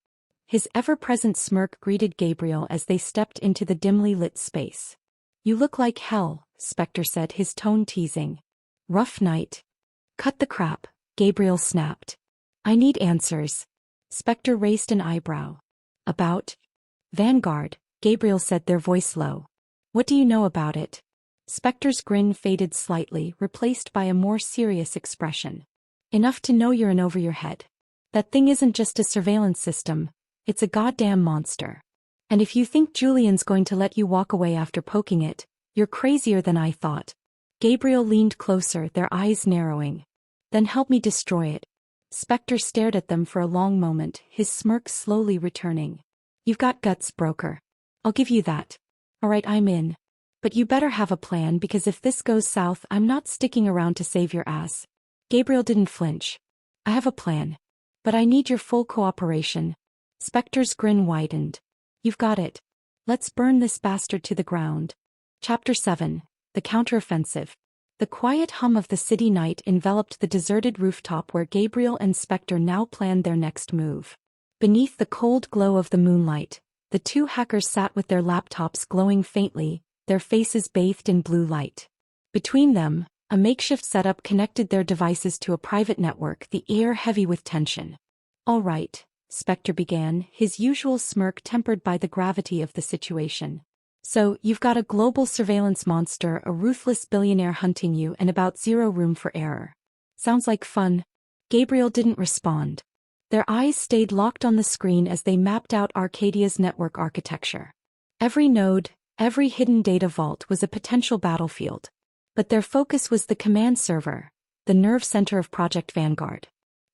[SPEAKER 1] His ever-present smirk greeted Gabriel as they stepped into the dimly lit space. "You look like hell," Spectre said, his tone teasing. "Rough night?" "Cut the crap," Gabriel snapped. "I need answers." Spectre raised an eyebrow. "About?" "Vanguard," Gabriel said, their voice low. "What do you know about it?" Spectre's grin faded slightly, replaced by a more serious expression. "Enough to know you're in over your head. That thing isn't just a surveillance system, it's a goddamn monster. And if you think Julian's going to let you walk away after poking it, you're crazier than I thought." Gabriel leaned closer, their eyes narrowing. "Then help me destroy it." Spectre stared at them for a long moment, his smirk slowly returning. "You've got guts, broker. I'll give you that. Alright, I'm in. But you better have a plan, because if this goes south, I'm not sticking around to save your ass." Gabriel didn't flinch. "I have a plan. But I need your full cooperation." Spectre's grin widened. "You've got it. Let's burn this bastard to the ground." Chapter 7. The Counteroffensive. The quiet hum of the city night enveloped the deserted rooftop where Gabriel and Spectre now planned their next move. Beneath the cold glow of the moonlight, the two hackers sat with their laptops glowing faintly, their faces bathed in blue light. Between them, a makeshift setup connected their devices to a private network, the air heavy with tension. "All right," Spectre began, his usual smirk tempered by the gravity of the situation. "So, you've got a global surveillance monster, a ruthless billionaire hunting you, and about zero room for error. Sounds like fun." Gabriel didn't respond. Their eyes stayed locked on the screen as they mapped out Arkadia's network architecture. Every node, every hidden data vault was a potential battlefield. But their focus was the command server, the nerve center of Project Vanguard.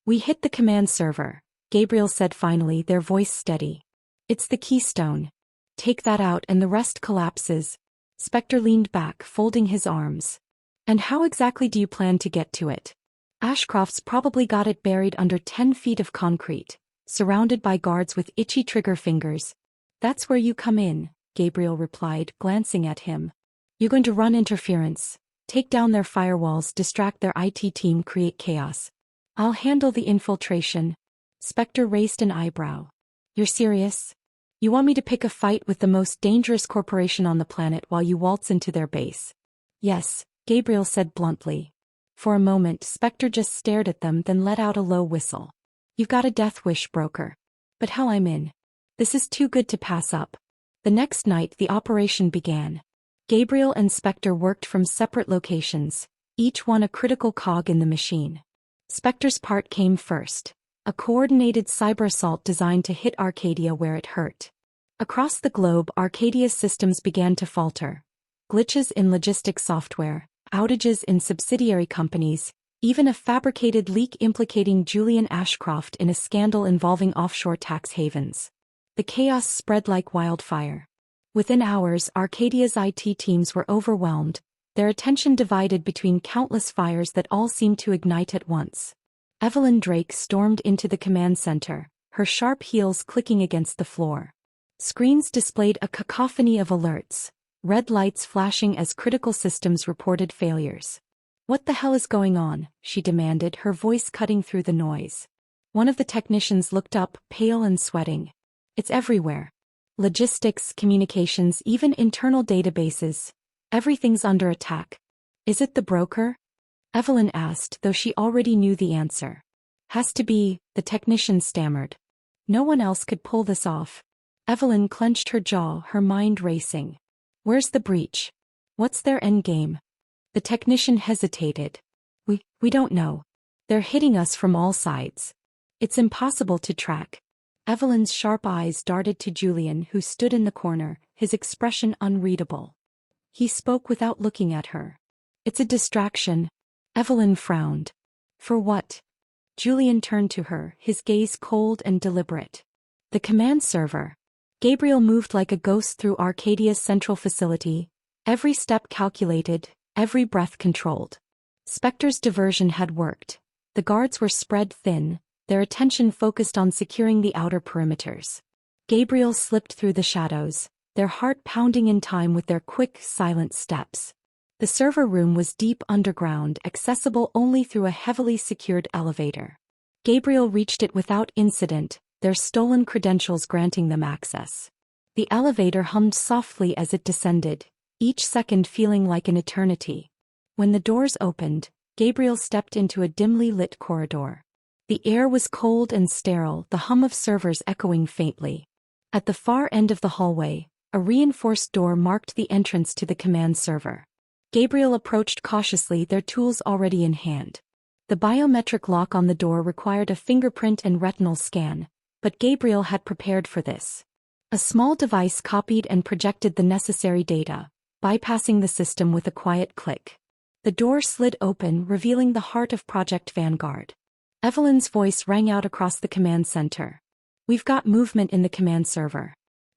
[SPEAKER 1] "We hit the command server," Gabriel said finally, their voice steady. "It's the keystone. Take that out and the rest collapses." Spectre leaned back, folding his arms. "And how exactly do you plan to get to it?" "Ashcroft's probably got it buried under 10 feet of concrete, surrounded by guards with itchy trigger fingers." "That's where you come in," Gabriel replied, glancing at him. "You're going to run interference, take down their firewalls, distract their IT team, create chaos. I'll handle the infiltration." Spectre raised an eyebrow. "You're serious? You want me to pick a fight with the most dangerous corporation on the planet while you waltz into their base?" "Yes," Gabriel said bluntly. For a moment, Spectre just stared at them, then let out a low whistle. "You've got a death wish, broker. But hell, I'm in. This is too good to pass up." The next night, the operation began. Gabriel and Spectre worked from separate locations, each one a critical cog in the machine. Spectre's part came first, a coordinated cyber assault designed to hit Arkadia where it hurt. Across the globe, Arkadia's systems began to falter. Glitches in logistics software, outages in subsidiary companies, Even a fabricated leak implicating Julian Ashcroft in a scandal involving offshore tax havens. The chaos spread like wildfire. Within hours, Arkadia's IT teams were overwhelmed, their attention divided between countless fires that all seemed to ignite at once. Evelyn Drake stormed into the command center, her sharp heels clicking against the floor. Screens displayed a cacophony of alerts, red lights flashing as critical systems reported failures. "What the hell is going on?" she demanded, her voice cutting through the noise. One of the technicians looked up, pale and sweating. "It's everywhere. Logistics, communications, even internal databases. Everything's under attack." "Is it the broker?" Evelyn asked, though she already knew the answer. "Has to be," the technician stammered. "No one else could pull this off." Evelyn clenched her jaw, her mind racing. "Where's the breach? What's their endgame?" The technician hesitated. We don't know. They're hitting us from all sides. It's impossible to track." Evelyn's sharp eyes darted to Julian, who stood in the corner, his expression unreadable. He spoke without looking at her. "It's a distraction." Evelyn frowned. "For what?" Julian turned to her, his gaze cold and deliberate. "The command server." Gabriel moved like a ghost through Arkadia's central facility, every step calculated, every breath controlled. Spectre's diversion had worked. The guards were spread thin, their attention focused on securing the outer perimeters. Gabriel slipped through the shadows, their heart pounding in time with their quick, silent steps. The server room was deep underground, accessible only through a heavily secured elevator. Gabriel reached it without incident, their stolen credentials granting them access. The elevator hummed softly as it descended, each second feeling like an eternity. When the doors opened, Gabriel stepped into a dimly lit corridor. The air was cold and sterile, the hum of servers echoing faintly. At the far end of the hallway, a reinforced door marked the entrance to the command server. Gabriel approached cautiously, their tools already in hand. The biometric lock on the door required a fingerprint and retinal scan, but Gabriel had prepared for this. A small device copied and projected the necessary data, bypassing the system with a quiet click. The door slid open, revealing the heart of Project Vanguard. Evelyn's voice rang out across the command center. "We've got movement in the command server."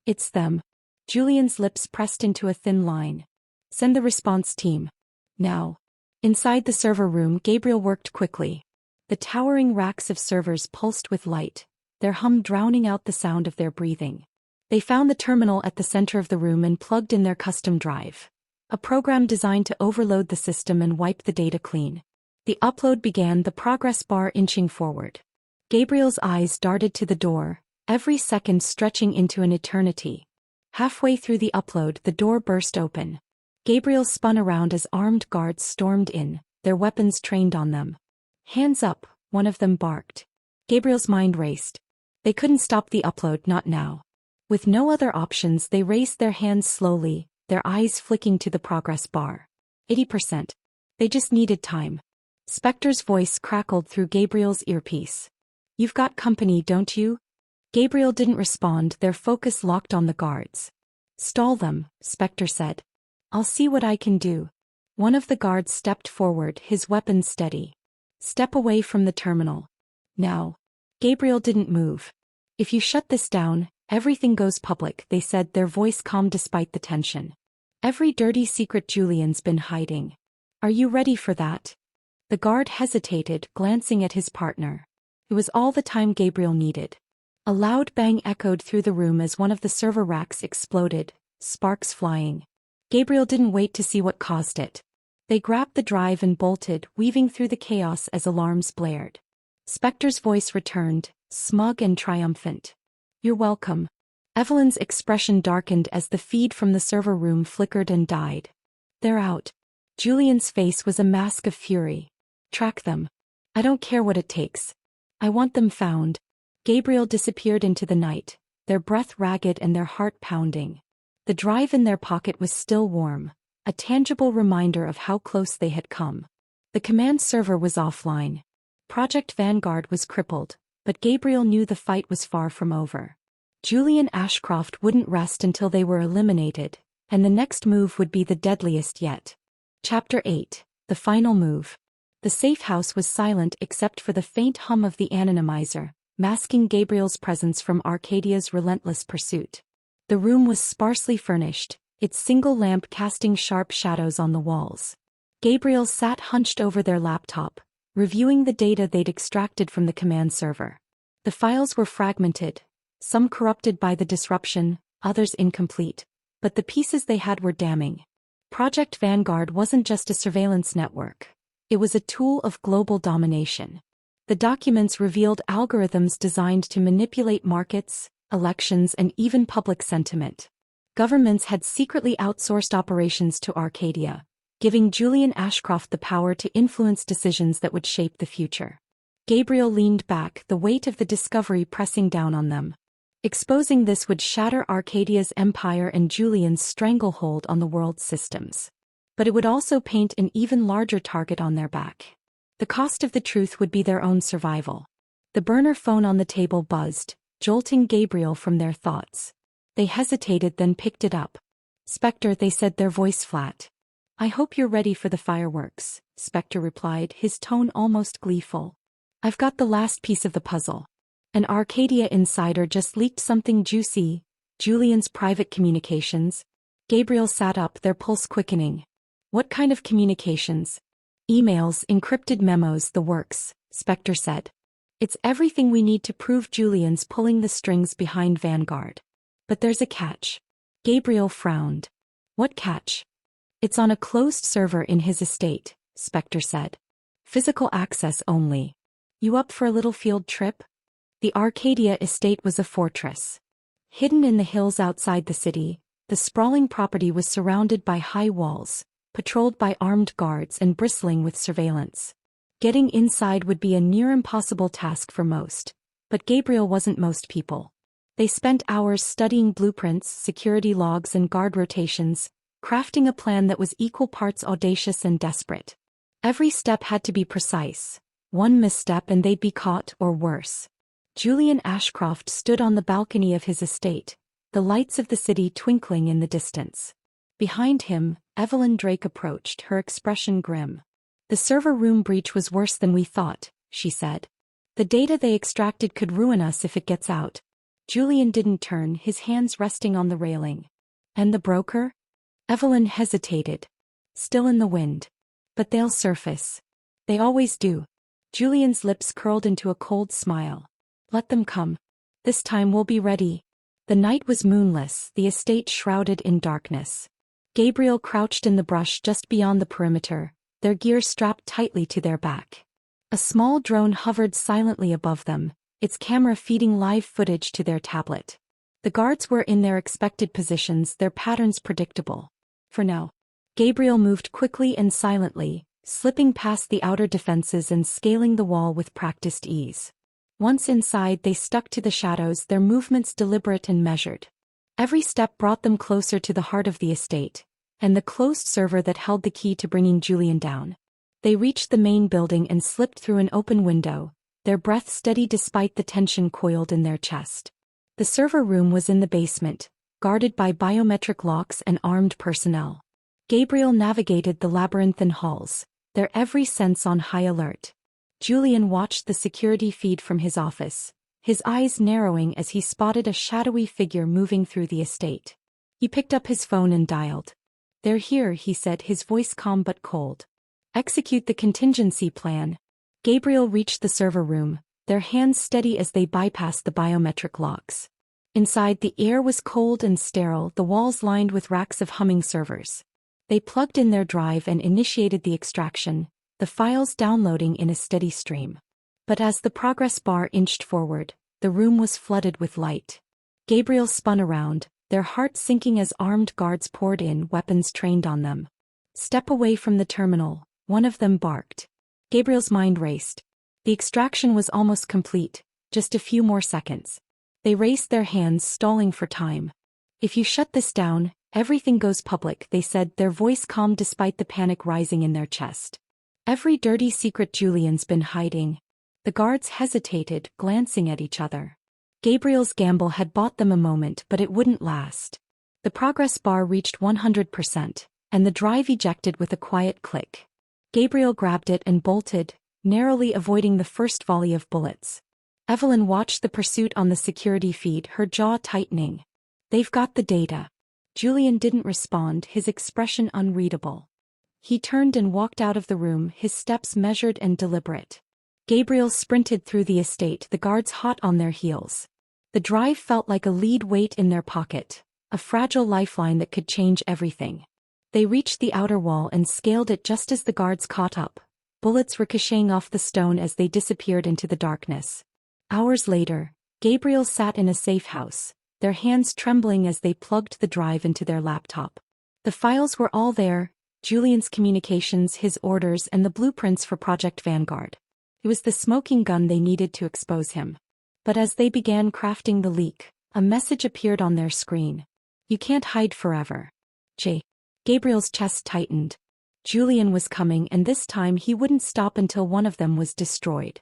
[SPEAKER 1] "It's them." Julian's lips pressed into a thin line. "Send the response team. Now." Inside the server room, Gabriel worked quickly. The towering racks of servers pulsed with light, their hum drowning out the sound of their breathing. They found the terminal at the center of the room and plugged in their custom drive. A program designed to overload the system and wipe the data clean. The upload began, the progress bar inching forward. Gabriel's eyes darted to the door, every second stretching into an eternity. Halfway through the upload, the door burst open. Gabriel spun around as armed guards stormed in, their weapons trained on them. "Hands up," one of them barked. Gabriel's mind raced. They couldn't stop the upload, not now. With no other options, they raised their hands slowly, their eyes flicking to the progress bar. 80%. They just needed time. Spectre's voice crackled through Gabriel's earpiece. "You've got company, don't you?" Gabriel didn't respond, their focus locked on the guards. "Stall them," Spectre said. "I'll see what I can do." One of the guards stepped forward, his weapon steady. "Step away from the terminal. Now." Gabriel didn't move. "If you shut this down, everything goes public," they said, their voice calm despite the tension. "Every dirty secret Julian's been hiding. Are you ready for that?" The guard hesitated, glancing at his partner. It was all the time Gabriel needed. A loud bang echoed through the room as one of the server racks exploded, sparks flying. Gabriel didn't wait to see what caused it. They grabbed the drive and bolted, weaving through the chaos as alarms blared. Spectre's voice returned, smug and triumphant. "You're welcome." Evelyn's expression darkened as the feed from the server room flickered and died. "They're out." Julian's face was a mask of fury. "Track them. I don't care what it takes. I want them found." Gabriel disappeared into the night, their breath ragged and their heart pounding. The drive in their pocket was still warm, a tangible reminder of how close they had come. The command server was offline. Project Vanguard was crippled, but Gabriel knew the fight was far from over. Julian Ashcroft wouldn't rest until they were eliminated, and the next move would be the deadliest yet. Chapter 8. The Final Move. The safe house was silent except for the faint hum of the anonymizer, masking Gabriel's presence from Arkadia's relentless pursuit. The room was sparsely furnished, its single lamp casting sharp shadows on the walls. Gabriel sat hunched over their laptop, reviewing the data they'd extracted from the command server. The files were fragmented, some corrupted by the disruption, others incomplete, but the pieces they had were damning. Project Vanguard wasn't just a surveillance network. It was a tool of global domination. The documents revealed algorithms designed to manipulate markets, elections, and even public sentiment. Governments had secretly outsourced operations to Arkadia, giving Julian Ashcroft the power to influence decisions that would shape the future. Gabriel leaned back, the weight of the discovery pressing down on them. Exposing this would shatter Arkadia's empire and Julian's stranglehold on the world's systems. But it would also paint an even larger target on their back. The cost of the truth would be their own survival. The burner phone on the table buzzed, jolting Gabriel from their thoughts. They hesitated, then picked it up. "Spectre," they said, their voice flat. "I hope you're ready for the fireworks," Spectre replied, his tone almost gleeful. "I've got the last piece of the puzzle. An Arkadia insider just leaked something juicy, Julian's private communications." Gabriel sat up, their pulse quickening. "What kind of communications?" "Emails, encrypted memos, the works," Spectre said. "It's everything we need to prove Julian's pulling the strings behind Vanguard. But there's a catch." Gabriel frowned. "What catch?" "It's on a closed server in his estate," Spectre said. "Physical access only. You up for a little field trip?" The Arkadia estate was a fortress. Hidden in the hills outside the city, the sprawling property was surrounded by high walls, patrolled by armed guards and bristling with surveillance. Getting inside would be a near impossible task for most, but Gabriel wasn't most people. They spent hours studying blueprints, security logs, and guard rotations, crafting a plan that was equal parts audacious and desperate. Every step had to be precise. One misstep and they'd be caught, or worse. Julian Ashcroft stood on the balcony of his estate, the lights of the city twinkling in the distance. Behind him, Evelyn Drake approached, her expression grim. "The server room breach was worse than we thought," she said. "The data they extracted could ruin us if it gets out." Julian didn't turn, his hands resting on the railing. "And the broker?" Evelyn hesitated. "Still in the wind. But they'll surface. They always do." Julian's lips curled into a cold smile. "Let them come. This time we'll be ready." The night was moonless, the estate shrouded in darkness. Gabriel crouched in the brush just beyond the perimeter, their gear strapped tightly to their back. A small drone hovered silently above them, its camera feeding live footage to their tablet. The guards were in their expected positions, their patterns predictable. For now. Gabriel moved quickly and silently, slipping past the outer defenses and scaling the wall with practiced ease. Once inside, they stuck to the shadows, their movements deliberate and measured. Every step brought them closer to the heart of the estate, and the closed server that held the key to bringing Julian down. They reached the main building and slipped through an open window, their breath steady despite the tension coiled in their chest. The server room was in the basement, guarded by biometric locks and armed personnel. Gabriel navigated the labyrinthine halls, their every sense on high alert. Julian watched the security feed from his office, his eyes narrowing as he spotted a shadowy figure moving through the estate. He picked up his phone and dialed. "They're here," he said, his voice calm but cold. "Execute the contingency plan." Gabriel reached the server room, their hands steady as they bypassed the biometric locks. Inside, the air was cold and sterile, the walls lined with racks of humming servers. They plugged in their drive and initiated the extraction, the files downloading in a steady stream. But as the progress bar inched forward, the room was flooded with light. Gabriel spun around, their hearts sinking as armed guards poured in, weapons trained on them. "Step away from the terminal," one of them barked. Gabriel's mind raced. The extraction was almost complete, just a few more seconds. They raced their hands, stalling for time. "If you shut this down, everything goes public," they said, their voice calm despite the panic rising in their chest. "Every dirty secret Julian's been hiding." The guards hesitated, glancing at each other. Gabriel's gamble had bought them a moment, but it wouldn't last. The progress bar reached 100%, and the drive ejected with a quiet click. Gabriel grabbed it and bolted, narrowly avoiding the first volley of bullets. Evelyn watched the pursuit on the security feed, her jaw tightening. They've got the data. Julian didn't respond, his expression unreadable. He turned and walked out of the room, his steps measured and deliberate. Gabriel sprinted through the estate, the guards hot on their heels. The drive felt like a lead weight in their pocket, a fragile lifeline that could change everything. They reached the outer wall and scaled it just as the guards caught up, bullets ricocheting off the stone as they disappeared into the darkness. Hours later, Gabriel sat in a safe house, their hands trembling as they plugged the drive into their laptop. The files were all there, Julian's communications, his orders, and the blueprints for Project Vanguard. It was the smoking gun they needed to expose him. But as they began crafting the leak, a message appeared on their screen. You can't hide forever. Gabriel's chest tightened. Julian was coming, and this time he wouldn't stop until one of them was destroyed.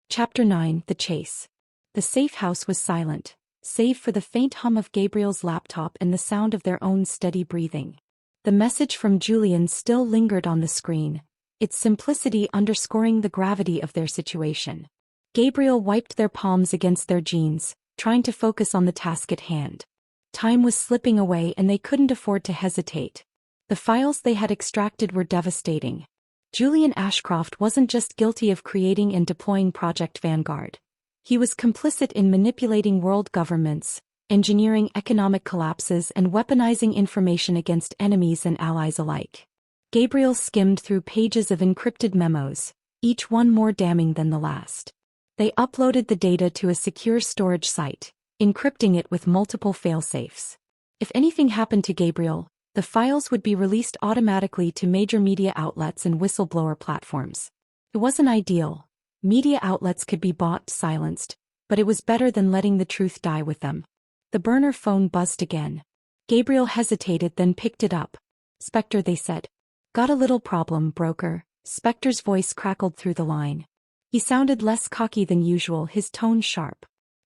[SPEAKER 1] Chapter 9: The Chase. The safe house was silent, save for the faint hum of Gabriel's laptop and the sound of their own steady breathing. The message from Julian still lingered on the screen, its simplicity underscoring the gravity of their situation. Gabriel wiped their palms against their jeans, trying to focus on the task at hand. Time was slipping away and they couldn't afford to hesitate. The files they had extracted were devastating. Julian Ashcroft wasn't just guilty of creating and deploying Project Vanguard. He was complicit in manipulating world governments, engineering economic collapses, and weaponizing information against enemies and allies alike. Gabriel skimmed through pages of encrypted memos, each one more damning than the last. They uploaded the data to a secure storage site, encrypting it with multiple failsafes. If anything happened to Gabriel, the files would be released automatically to major media outlets and whistleblower platforms. It wasn't ideal. Media outlets could be bought, silenced, but it was better than letting the truth die with them. The burner phone buzzed again. Gabriel hesitated, then picked it up. "Spectre," they said. "Got a little problem, broker." Spectre's voice crackled through the line. He sounded less cocky than usual, his tone sharp.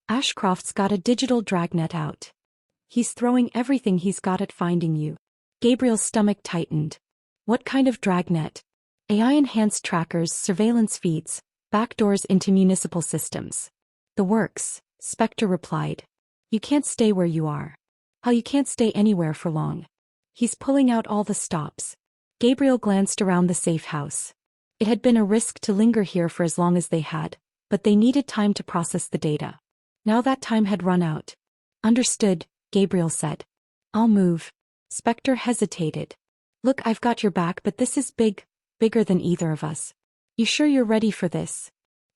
[SPEAKER 1] "Ashcroft's got a digital dragnet out. He's throwing everything he's got at finding you." Gabriel's stomach tightened. "What kind of dragnet?" "AI-enhanced trackers, surveillance feeds, backdoors into municipal systems." "The works," Spectre replied. "You can't stay where you are." "How you can't stay anywhere for long. He's pulling out all the stops." Gabriel glanced around the safe house. It had been a risk to linger here for as long as they had, but they needed time to process the data. Now that time had run out. "Understood," Gabriel said. "I'll move." Spectre hesitated. "Look, I've got your back, but this is bigger than either of us. You sure you're ready for this?"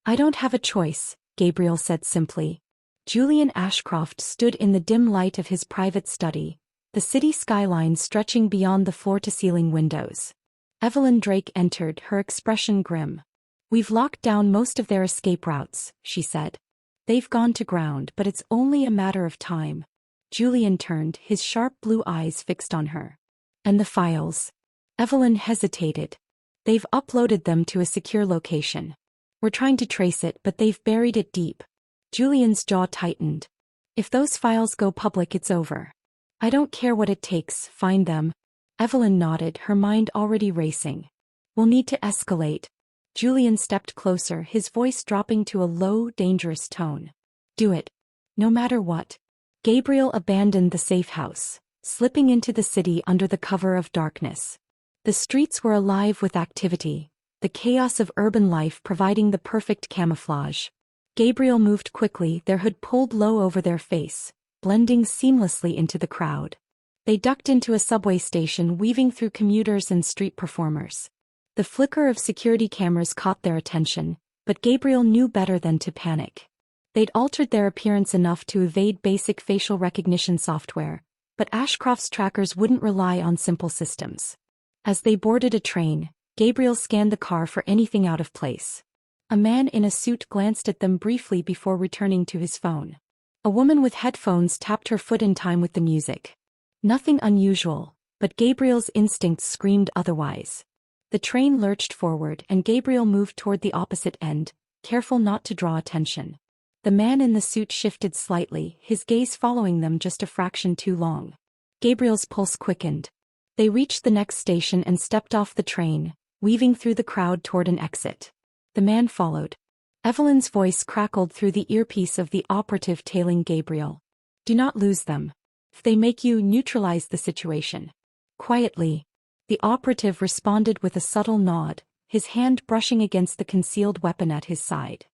[SPEAKER 1] "I don't have a choice," Gabriel said simply. Julian Ashcroft stood in the dim light of his private study, the city skyline stretching beyond the floor-to-ceiling windows. Evelyn Drake entered, her expression grim. "We've locked down most of their escape routes," she said. "They've gone to ground, but it's only a matter of time." Julian turned, his sharp blue eyes fixed on her. "And the files?" Evelyn hesitated. "They've uploaded them to a secure location. We're trying to trace it, but they've buried it deep." Julian's jaw tightened. "If those files go public, it's over." "I don't care what it takes, find them." Evelyn nodded, her mind already racing. "We'll need to escalate." Julian stepped closer, his voice dropping to a low, dangerous tone. "Do it. No matter what." Gabriel abandoned the safe house, slipping into the city under the cover of darkness. The streets were alive with activity, the chaos of urban life providing the perfect camouflage. Gabriel moved quickly, their hood pulled low over their face, blending seamlessly into the crowd. They ducked into a subway station, weaving through commuters and street performers. The flicker of security cameras caught their attention, but Gabriel knew better than to panic. They'd altered their appearance enough to evade basic facial recognition software, but Ashcroft's trackers wouldn't rely on simple systems. As they boarded a train, Gabriel scanned the car for anything out of place. A man in a suit glanced at them briefly before returning to his phone. A woman with headphones tapped her foot in time with the music. Nothing unusual, but Gabriel's instincts screamed otherwise. The train lurched forward and Gabriel moved toward the opposite end, careful not to draw attention. The man in the suit shifted slightly, his gaze following them just a fraction too long. Gabriel's pulse quickened. They reached the next station and stepped off the train, weaving through the crowd toward an exit. The man followed. Evelyn's voice crackled through the earpiece of the operative tailing Gabriel. Do not lose them. If they make you, neutralize the situation. Quietly. The operative responded with a subtle nod, his hand brushing against the concealed weapon at his side.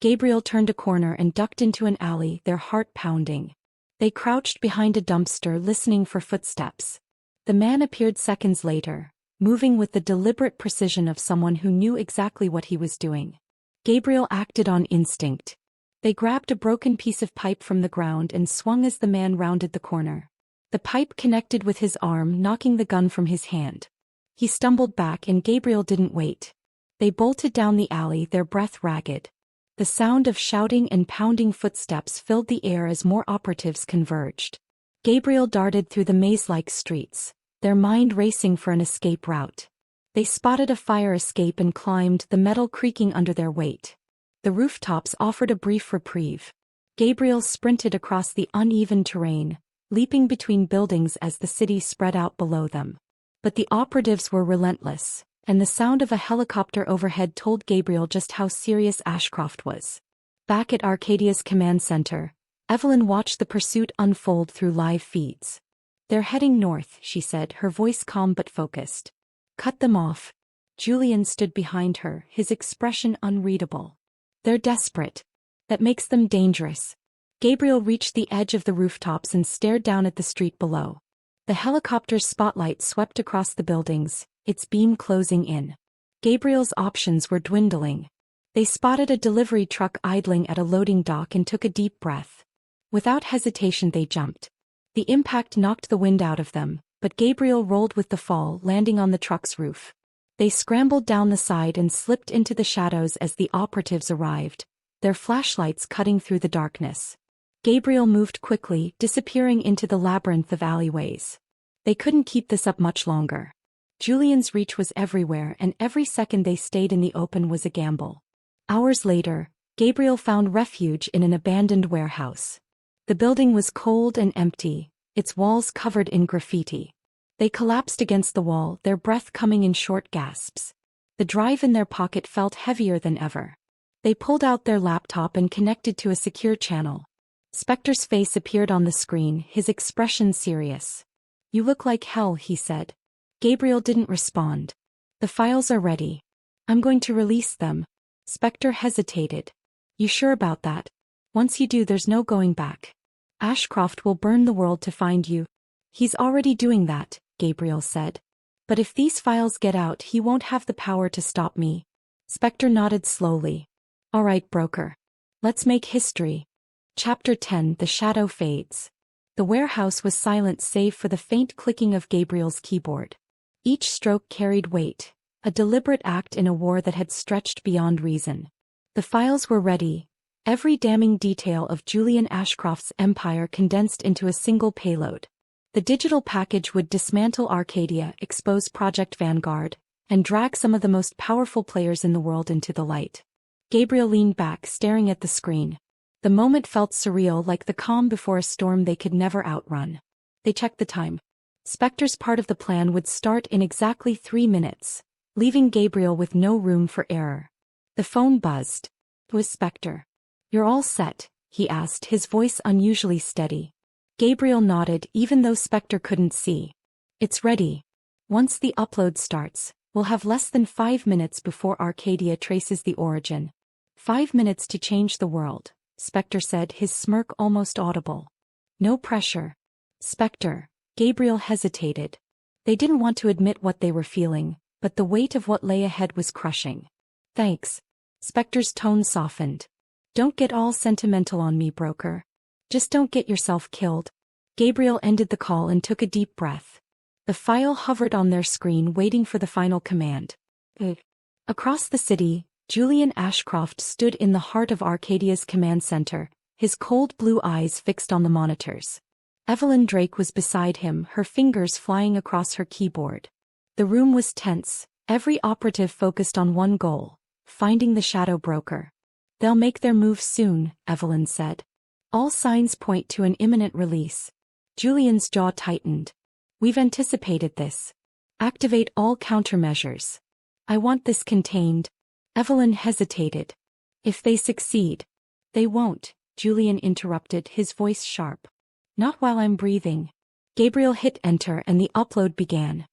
[SPEAKER 1] Gabriel turned a corner and ducked into an alley, their heart pounding. They crouched behind a dumpster listening for footsteps. The man appeared seconds later, moving with the deliberate precision of someone who knew exactly what he was doing. Gabriel acted on instinct. They grabbed a broken piece of pipe from the ground and swung as the man rounded the corner. The pipe connected with his arm, knocking the gun from his hand. He stumbled back and Gabriel didn't wait. They bolted down the alley, their breath ragged. The sound of shouting and pounding footsteps filled the air as more operatives converged. Gabriel darted through the maze-like streets, their mind racing for an escape route. They spotted a fire escape and climbed, the metal creaking under their weight. The rooftops offered a brief reprieve. Gabriel sprinted across the uneven terrain, leaping between buildings as the city spread out below them. But the operatives were relentless, and the sound of a helicopter overhead told Gabriel just how serious Ashcroft was. Back at Arkadia's command center, Evelyn watched the pursuit unfold through live feeds. They're heading north, she said, her voice calm but focused. Cut them off. Julian stood behind her, his expression unreadable. They're desperate. That makes them dangerous. Gabriel reached the edge of the rooftops and stared down at the street below. The helicopter's spotlight swept across the buildings, its beam closing in. Gabriel's options were dwindling. They spotted a delivery truck idling at a loading dock and took a deep breath. Without hesitation they jumped. The impact knocked the wind out of them, but Gabriel rolled with the fall, landing on the truck's roof. They scrambled down the side and slipped into the shadows as the operatives arrived, their flashlights cutting through the darkness. Gabriel moved quickly, disappearing into the labyrinth of alleyways. They couldn't keep this up much longer. Julian's reach was everywhere, and every second they stayed in the open was a gamble. Hours later, Gabriel found refuge in an abandoned warehouse. The building was cold and empty, its walls covered in graffiti. They collapsed against the wall, their breath coming in short gasps. The drive in their pocket felt heavier than ever. They pulled out their laptop and connected to a secure channel. Spectre's face appeared on the screen, his expression serious. You look like hell, he said. Gabriel didn't respond. The files are ready. I'm going to release them. Spectre hesitated. You sure about that? Once you do, there's no going back. Ashcroft will burn the world to find you. He's already doing that, Gabriel said. But if these files get out, he won't have the power to stop me. Spectre nodded slowly. All right, broker. Let's make history. Chapter 10: The Shadow Fades. The warehouse was silent save for the faint clicking of Gabriel's keyboard. Each stroke carried weight, a deliberate act in a war that had stretched beyond reason. The files were ready, every damning detail of Julian Ashcroft's empire condensed into a single payload. The digital package would dismantle Arkadia, expose Project Vanguard, and drag some of the most powerful players in the world into the light. Gabriel leaned back, staring at the screen. The moment felt surreal, like the calm before a storm they could never outrun. They checked the time. Spectre's part of the plan would start in exactly 3 minutes, leaving Gabriel with no room for error. The phone buzzed. It was Spectre. You're all set, he asked, his voice unusually steady. Gabriel nodded, even though Spectre couldn't see. It's ready. Once the upload starts, we'll have less than 5 minutes before Arkadia traces the origin. 5 minutes to change the world, Spectre said, his smirk almost audible. No pressure. Spectre. Gabriel hesitated. They didn't want to admit what they were feeling, but the weight of what lay ahead was crushing. Thanks. Spectre's tone softened. Don't get all sentimental on me, broker. Just don't get yourself killed. Gabriel ended the call and took a deep breath. The file hovered on their screen, waiting for the final command. Across the city, Julian Ashcroft stood in the heart of Arkadia's command center, his cold blue eyes fixed on the monitors. Evelyn Drake was beside him, her fingers flying across her keyboard. The room was tense, every operative focused on one goal: finding the shadow broker. They'll make their move soon, Evelyn said. All signs point to an imminent release. Julian's jaw tightened. We've anticipated this. Activate all countermeasures. I want this contained. Evelyn hesitated. If they succeed. They won't, Julian interrupted, his voice sharp. Not while I'm breathing. Gabriel hit enter and the upload began.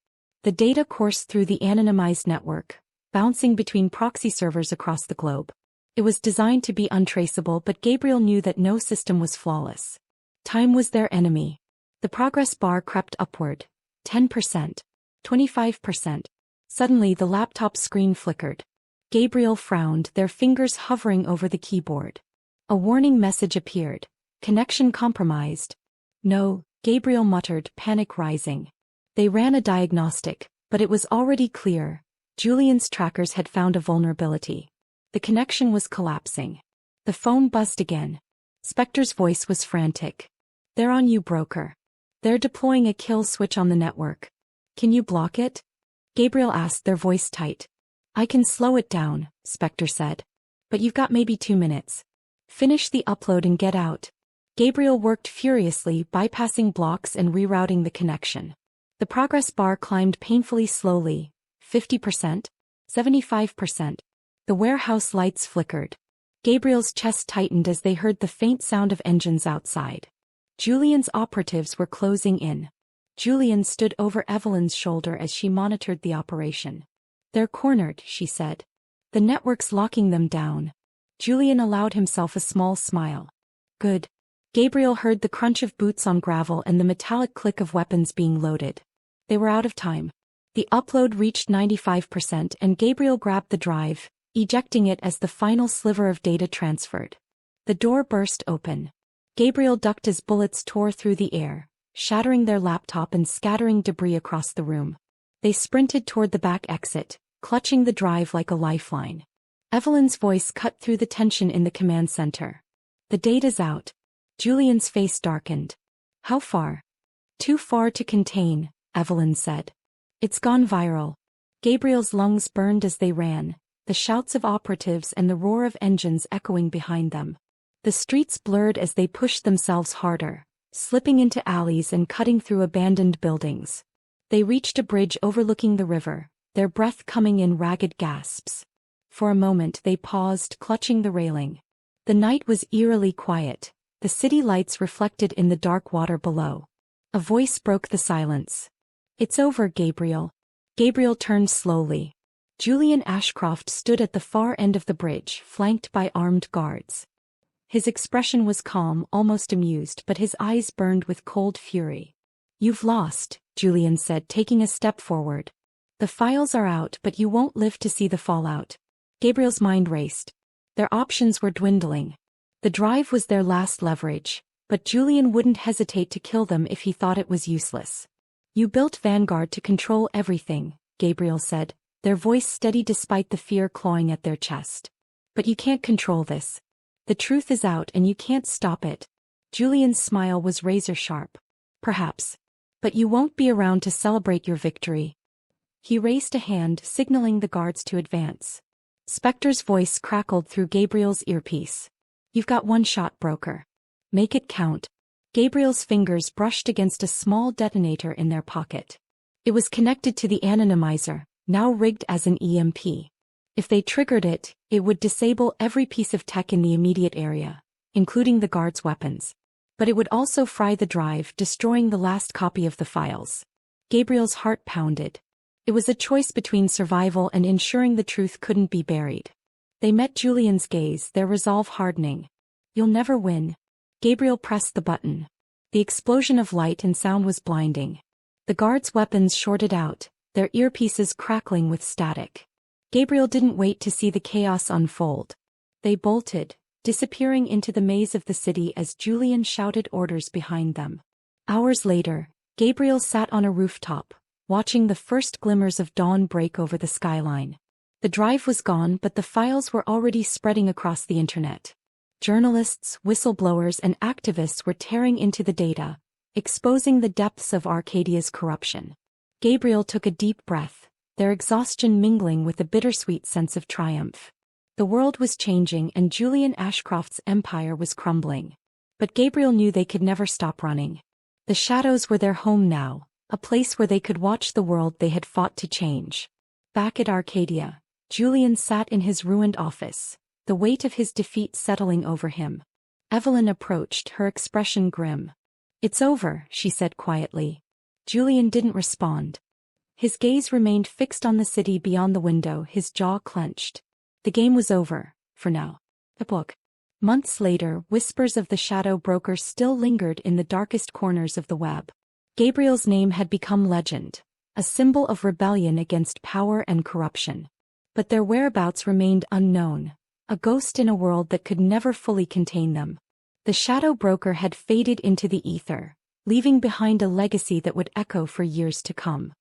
[SPEAKER 1] The data coursed through the anonymized network, bouncing between proxy servers across the globe. It was designed to be untraceable, but Gabriel knew that no system was flawless. Time was their enemy. The progress bar crept upward. 10%. 25%. Suddenly the laptop screen flickered. Gabriel frowned, their fingers hovering over the keyboard. A warning message appeared. Connection compromised. No, Gabriel muttered, panic rising. They ran a diagnostic, but it was already clear. Julian's trackers had found a vulnerability. The connection was collapsing. The phone buzzed again. Spectre's voice was frantic. They're on you, broker. They're deploying a kill switch on the network. Can you block it? Gabriel asked, their voice tight. I can slow it down, Spectre said. But you've got maybe 2 minutes. Finish the upload and get out. Gabriel worked furiously, bypassing blocks and rerouting the connection. The progress bar climbed painfully slowly. 50%? 75%. The warehouse lights flickered. Gabriel's chest tightened as they heard the faint sound of engines outside. Julian's operatives were closing in. Julian stood over Evelyn's shoulder as she monitored the operation. They're cornered, she said. The network's locking them down. Julian allowed himself a small smile. Good. Gabriel heard the crunch of boots on gravel and the metallic click of weapons being loaded. They were out of time. The upload reached 95% and Gabriel grabbed the drive, ejecting it as the final sliver of data transferred. The door burst open. Gabriel ducked as bullets tore through the air, shattering their laptop and scattering debris across the room. They sprinted toward the back exit, clutching the drive like a lifeline. Evelyn's voice cut through the tension in the command center. The data's out. Julian's face darkened. How far? Too far to contain, Evelyn said. It's gone viral. Gabriel's lungs burned as they ran, the shouts of operatives and the roar of engines echoing behind them. The streets blurred as they pushed themselves harder, slipping into alleys and cutting through abandoned buildings. They reached a bridge overlooking the river, their breath coming in ragged gasps. For a moment they paused, clutching the railing. The night was eerily quiet, the city lights reflected in the dark water below. A voice broke the silence. It's over, Gabriel. Gabriel turned slowly. Julian Ashcroft stood at the far end of the bridge, flanked by armed guards. His expression was calm, almost amused, but his eyes burned with cold fury. You've lost, Julian said, taking a step forward. The files are out, but you won't live to see the fallout. Gabriel's mind raced. Their options were dwindling. The drive was their last leverage, but Julian wouldn't hesitate to kill them if he thought it was useless. You built Vanguard to control everything, Gabriel said, their voice steady despite the fear clawing at their chest. But you can't control this. The truth is out and you can't stop it. Julian's smile was razor sharp. Perhaps. But you won't be around to celebrate your victory. He raised a hand, signaling the guards to advance. Spectre's voice crackled through Gabriel's earpiece. You've got one shot, broker. Make it count. Gabriel's fingers brushed against a small detonator in their pocket. It was connected to the anonymizer, now rigged as an EMP. If they triggered it, it would disable every piece of tech in the immediate area, including the guards' weapons. But it would also fry the drive, destroying the last copy of the files. Gabriel's heart pounded. It was a choice between survival and ensuring the truth couldn't be buried. They met Julian's gaze, their resolve hardening. You'll never win. Gabriel pressed the button. The explosion of light and sound was blinding. The guards' weapons shorted out, their earpieces crackling with static. Gabriel didn't wait to see the chaos unfold. They bolted, disappearing into the maze of the city as Julian shouted orders behind them. Hours later, Gabriel sat on a rooftop, watching the first glimmers of dawn break over the skyline. The drive was gone, but the files were already spreading across the internet. Journalists, whistleblowers, and activists were tearing into the data, exposing the depths of Arkadia's corruption. Gabriel took a deep breath, their exhaustion mingling with a bittersweet sense of triumph. The world was changing and Julian Ashcroft's empire was crumbling. But Gabriel knew they could never stop running. The shadows were their home now, a place where they could watch the world they had fought to change. Back at Arkadia, Julian sat in his ruined office, the weight of his defeat settling over him. Evelyn approached, her expression grim. "It's over," she said quietly. Julian didn't respond. His gaze remained fixed on the city beyond the window, his jaw clenched. The game was over, for now. Ebook. Months later, whispers of the shadow broker still lingered in the darkest corners of the web. Gabriel's name had become legend, a symbol of rebellion against power and corruption. But their whereabouts remained unknown, a ghost in a world that could never fully contain them. The shadow broker had faded into the ether, leaving behind a legacy that would echo for years to come.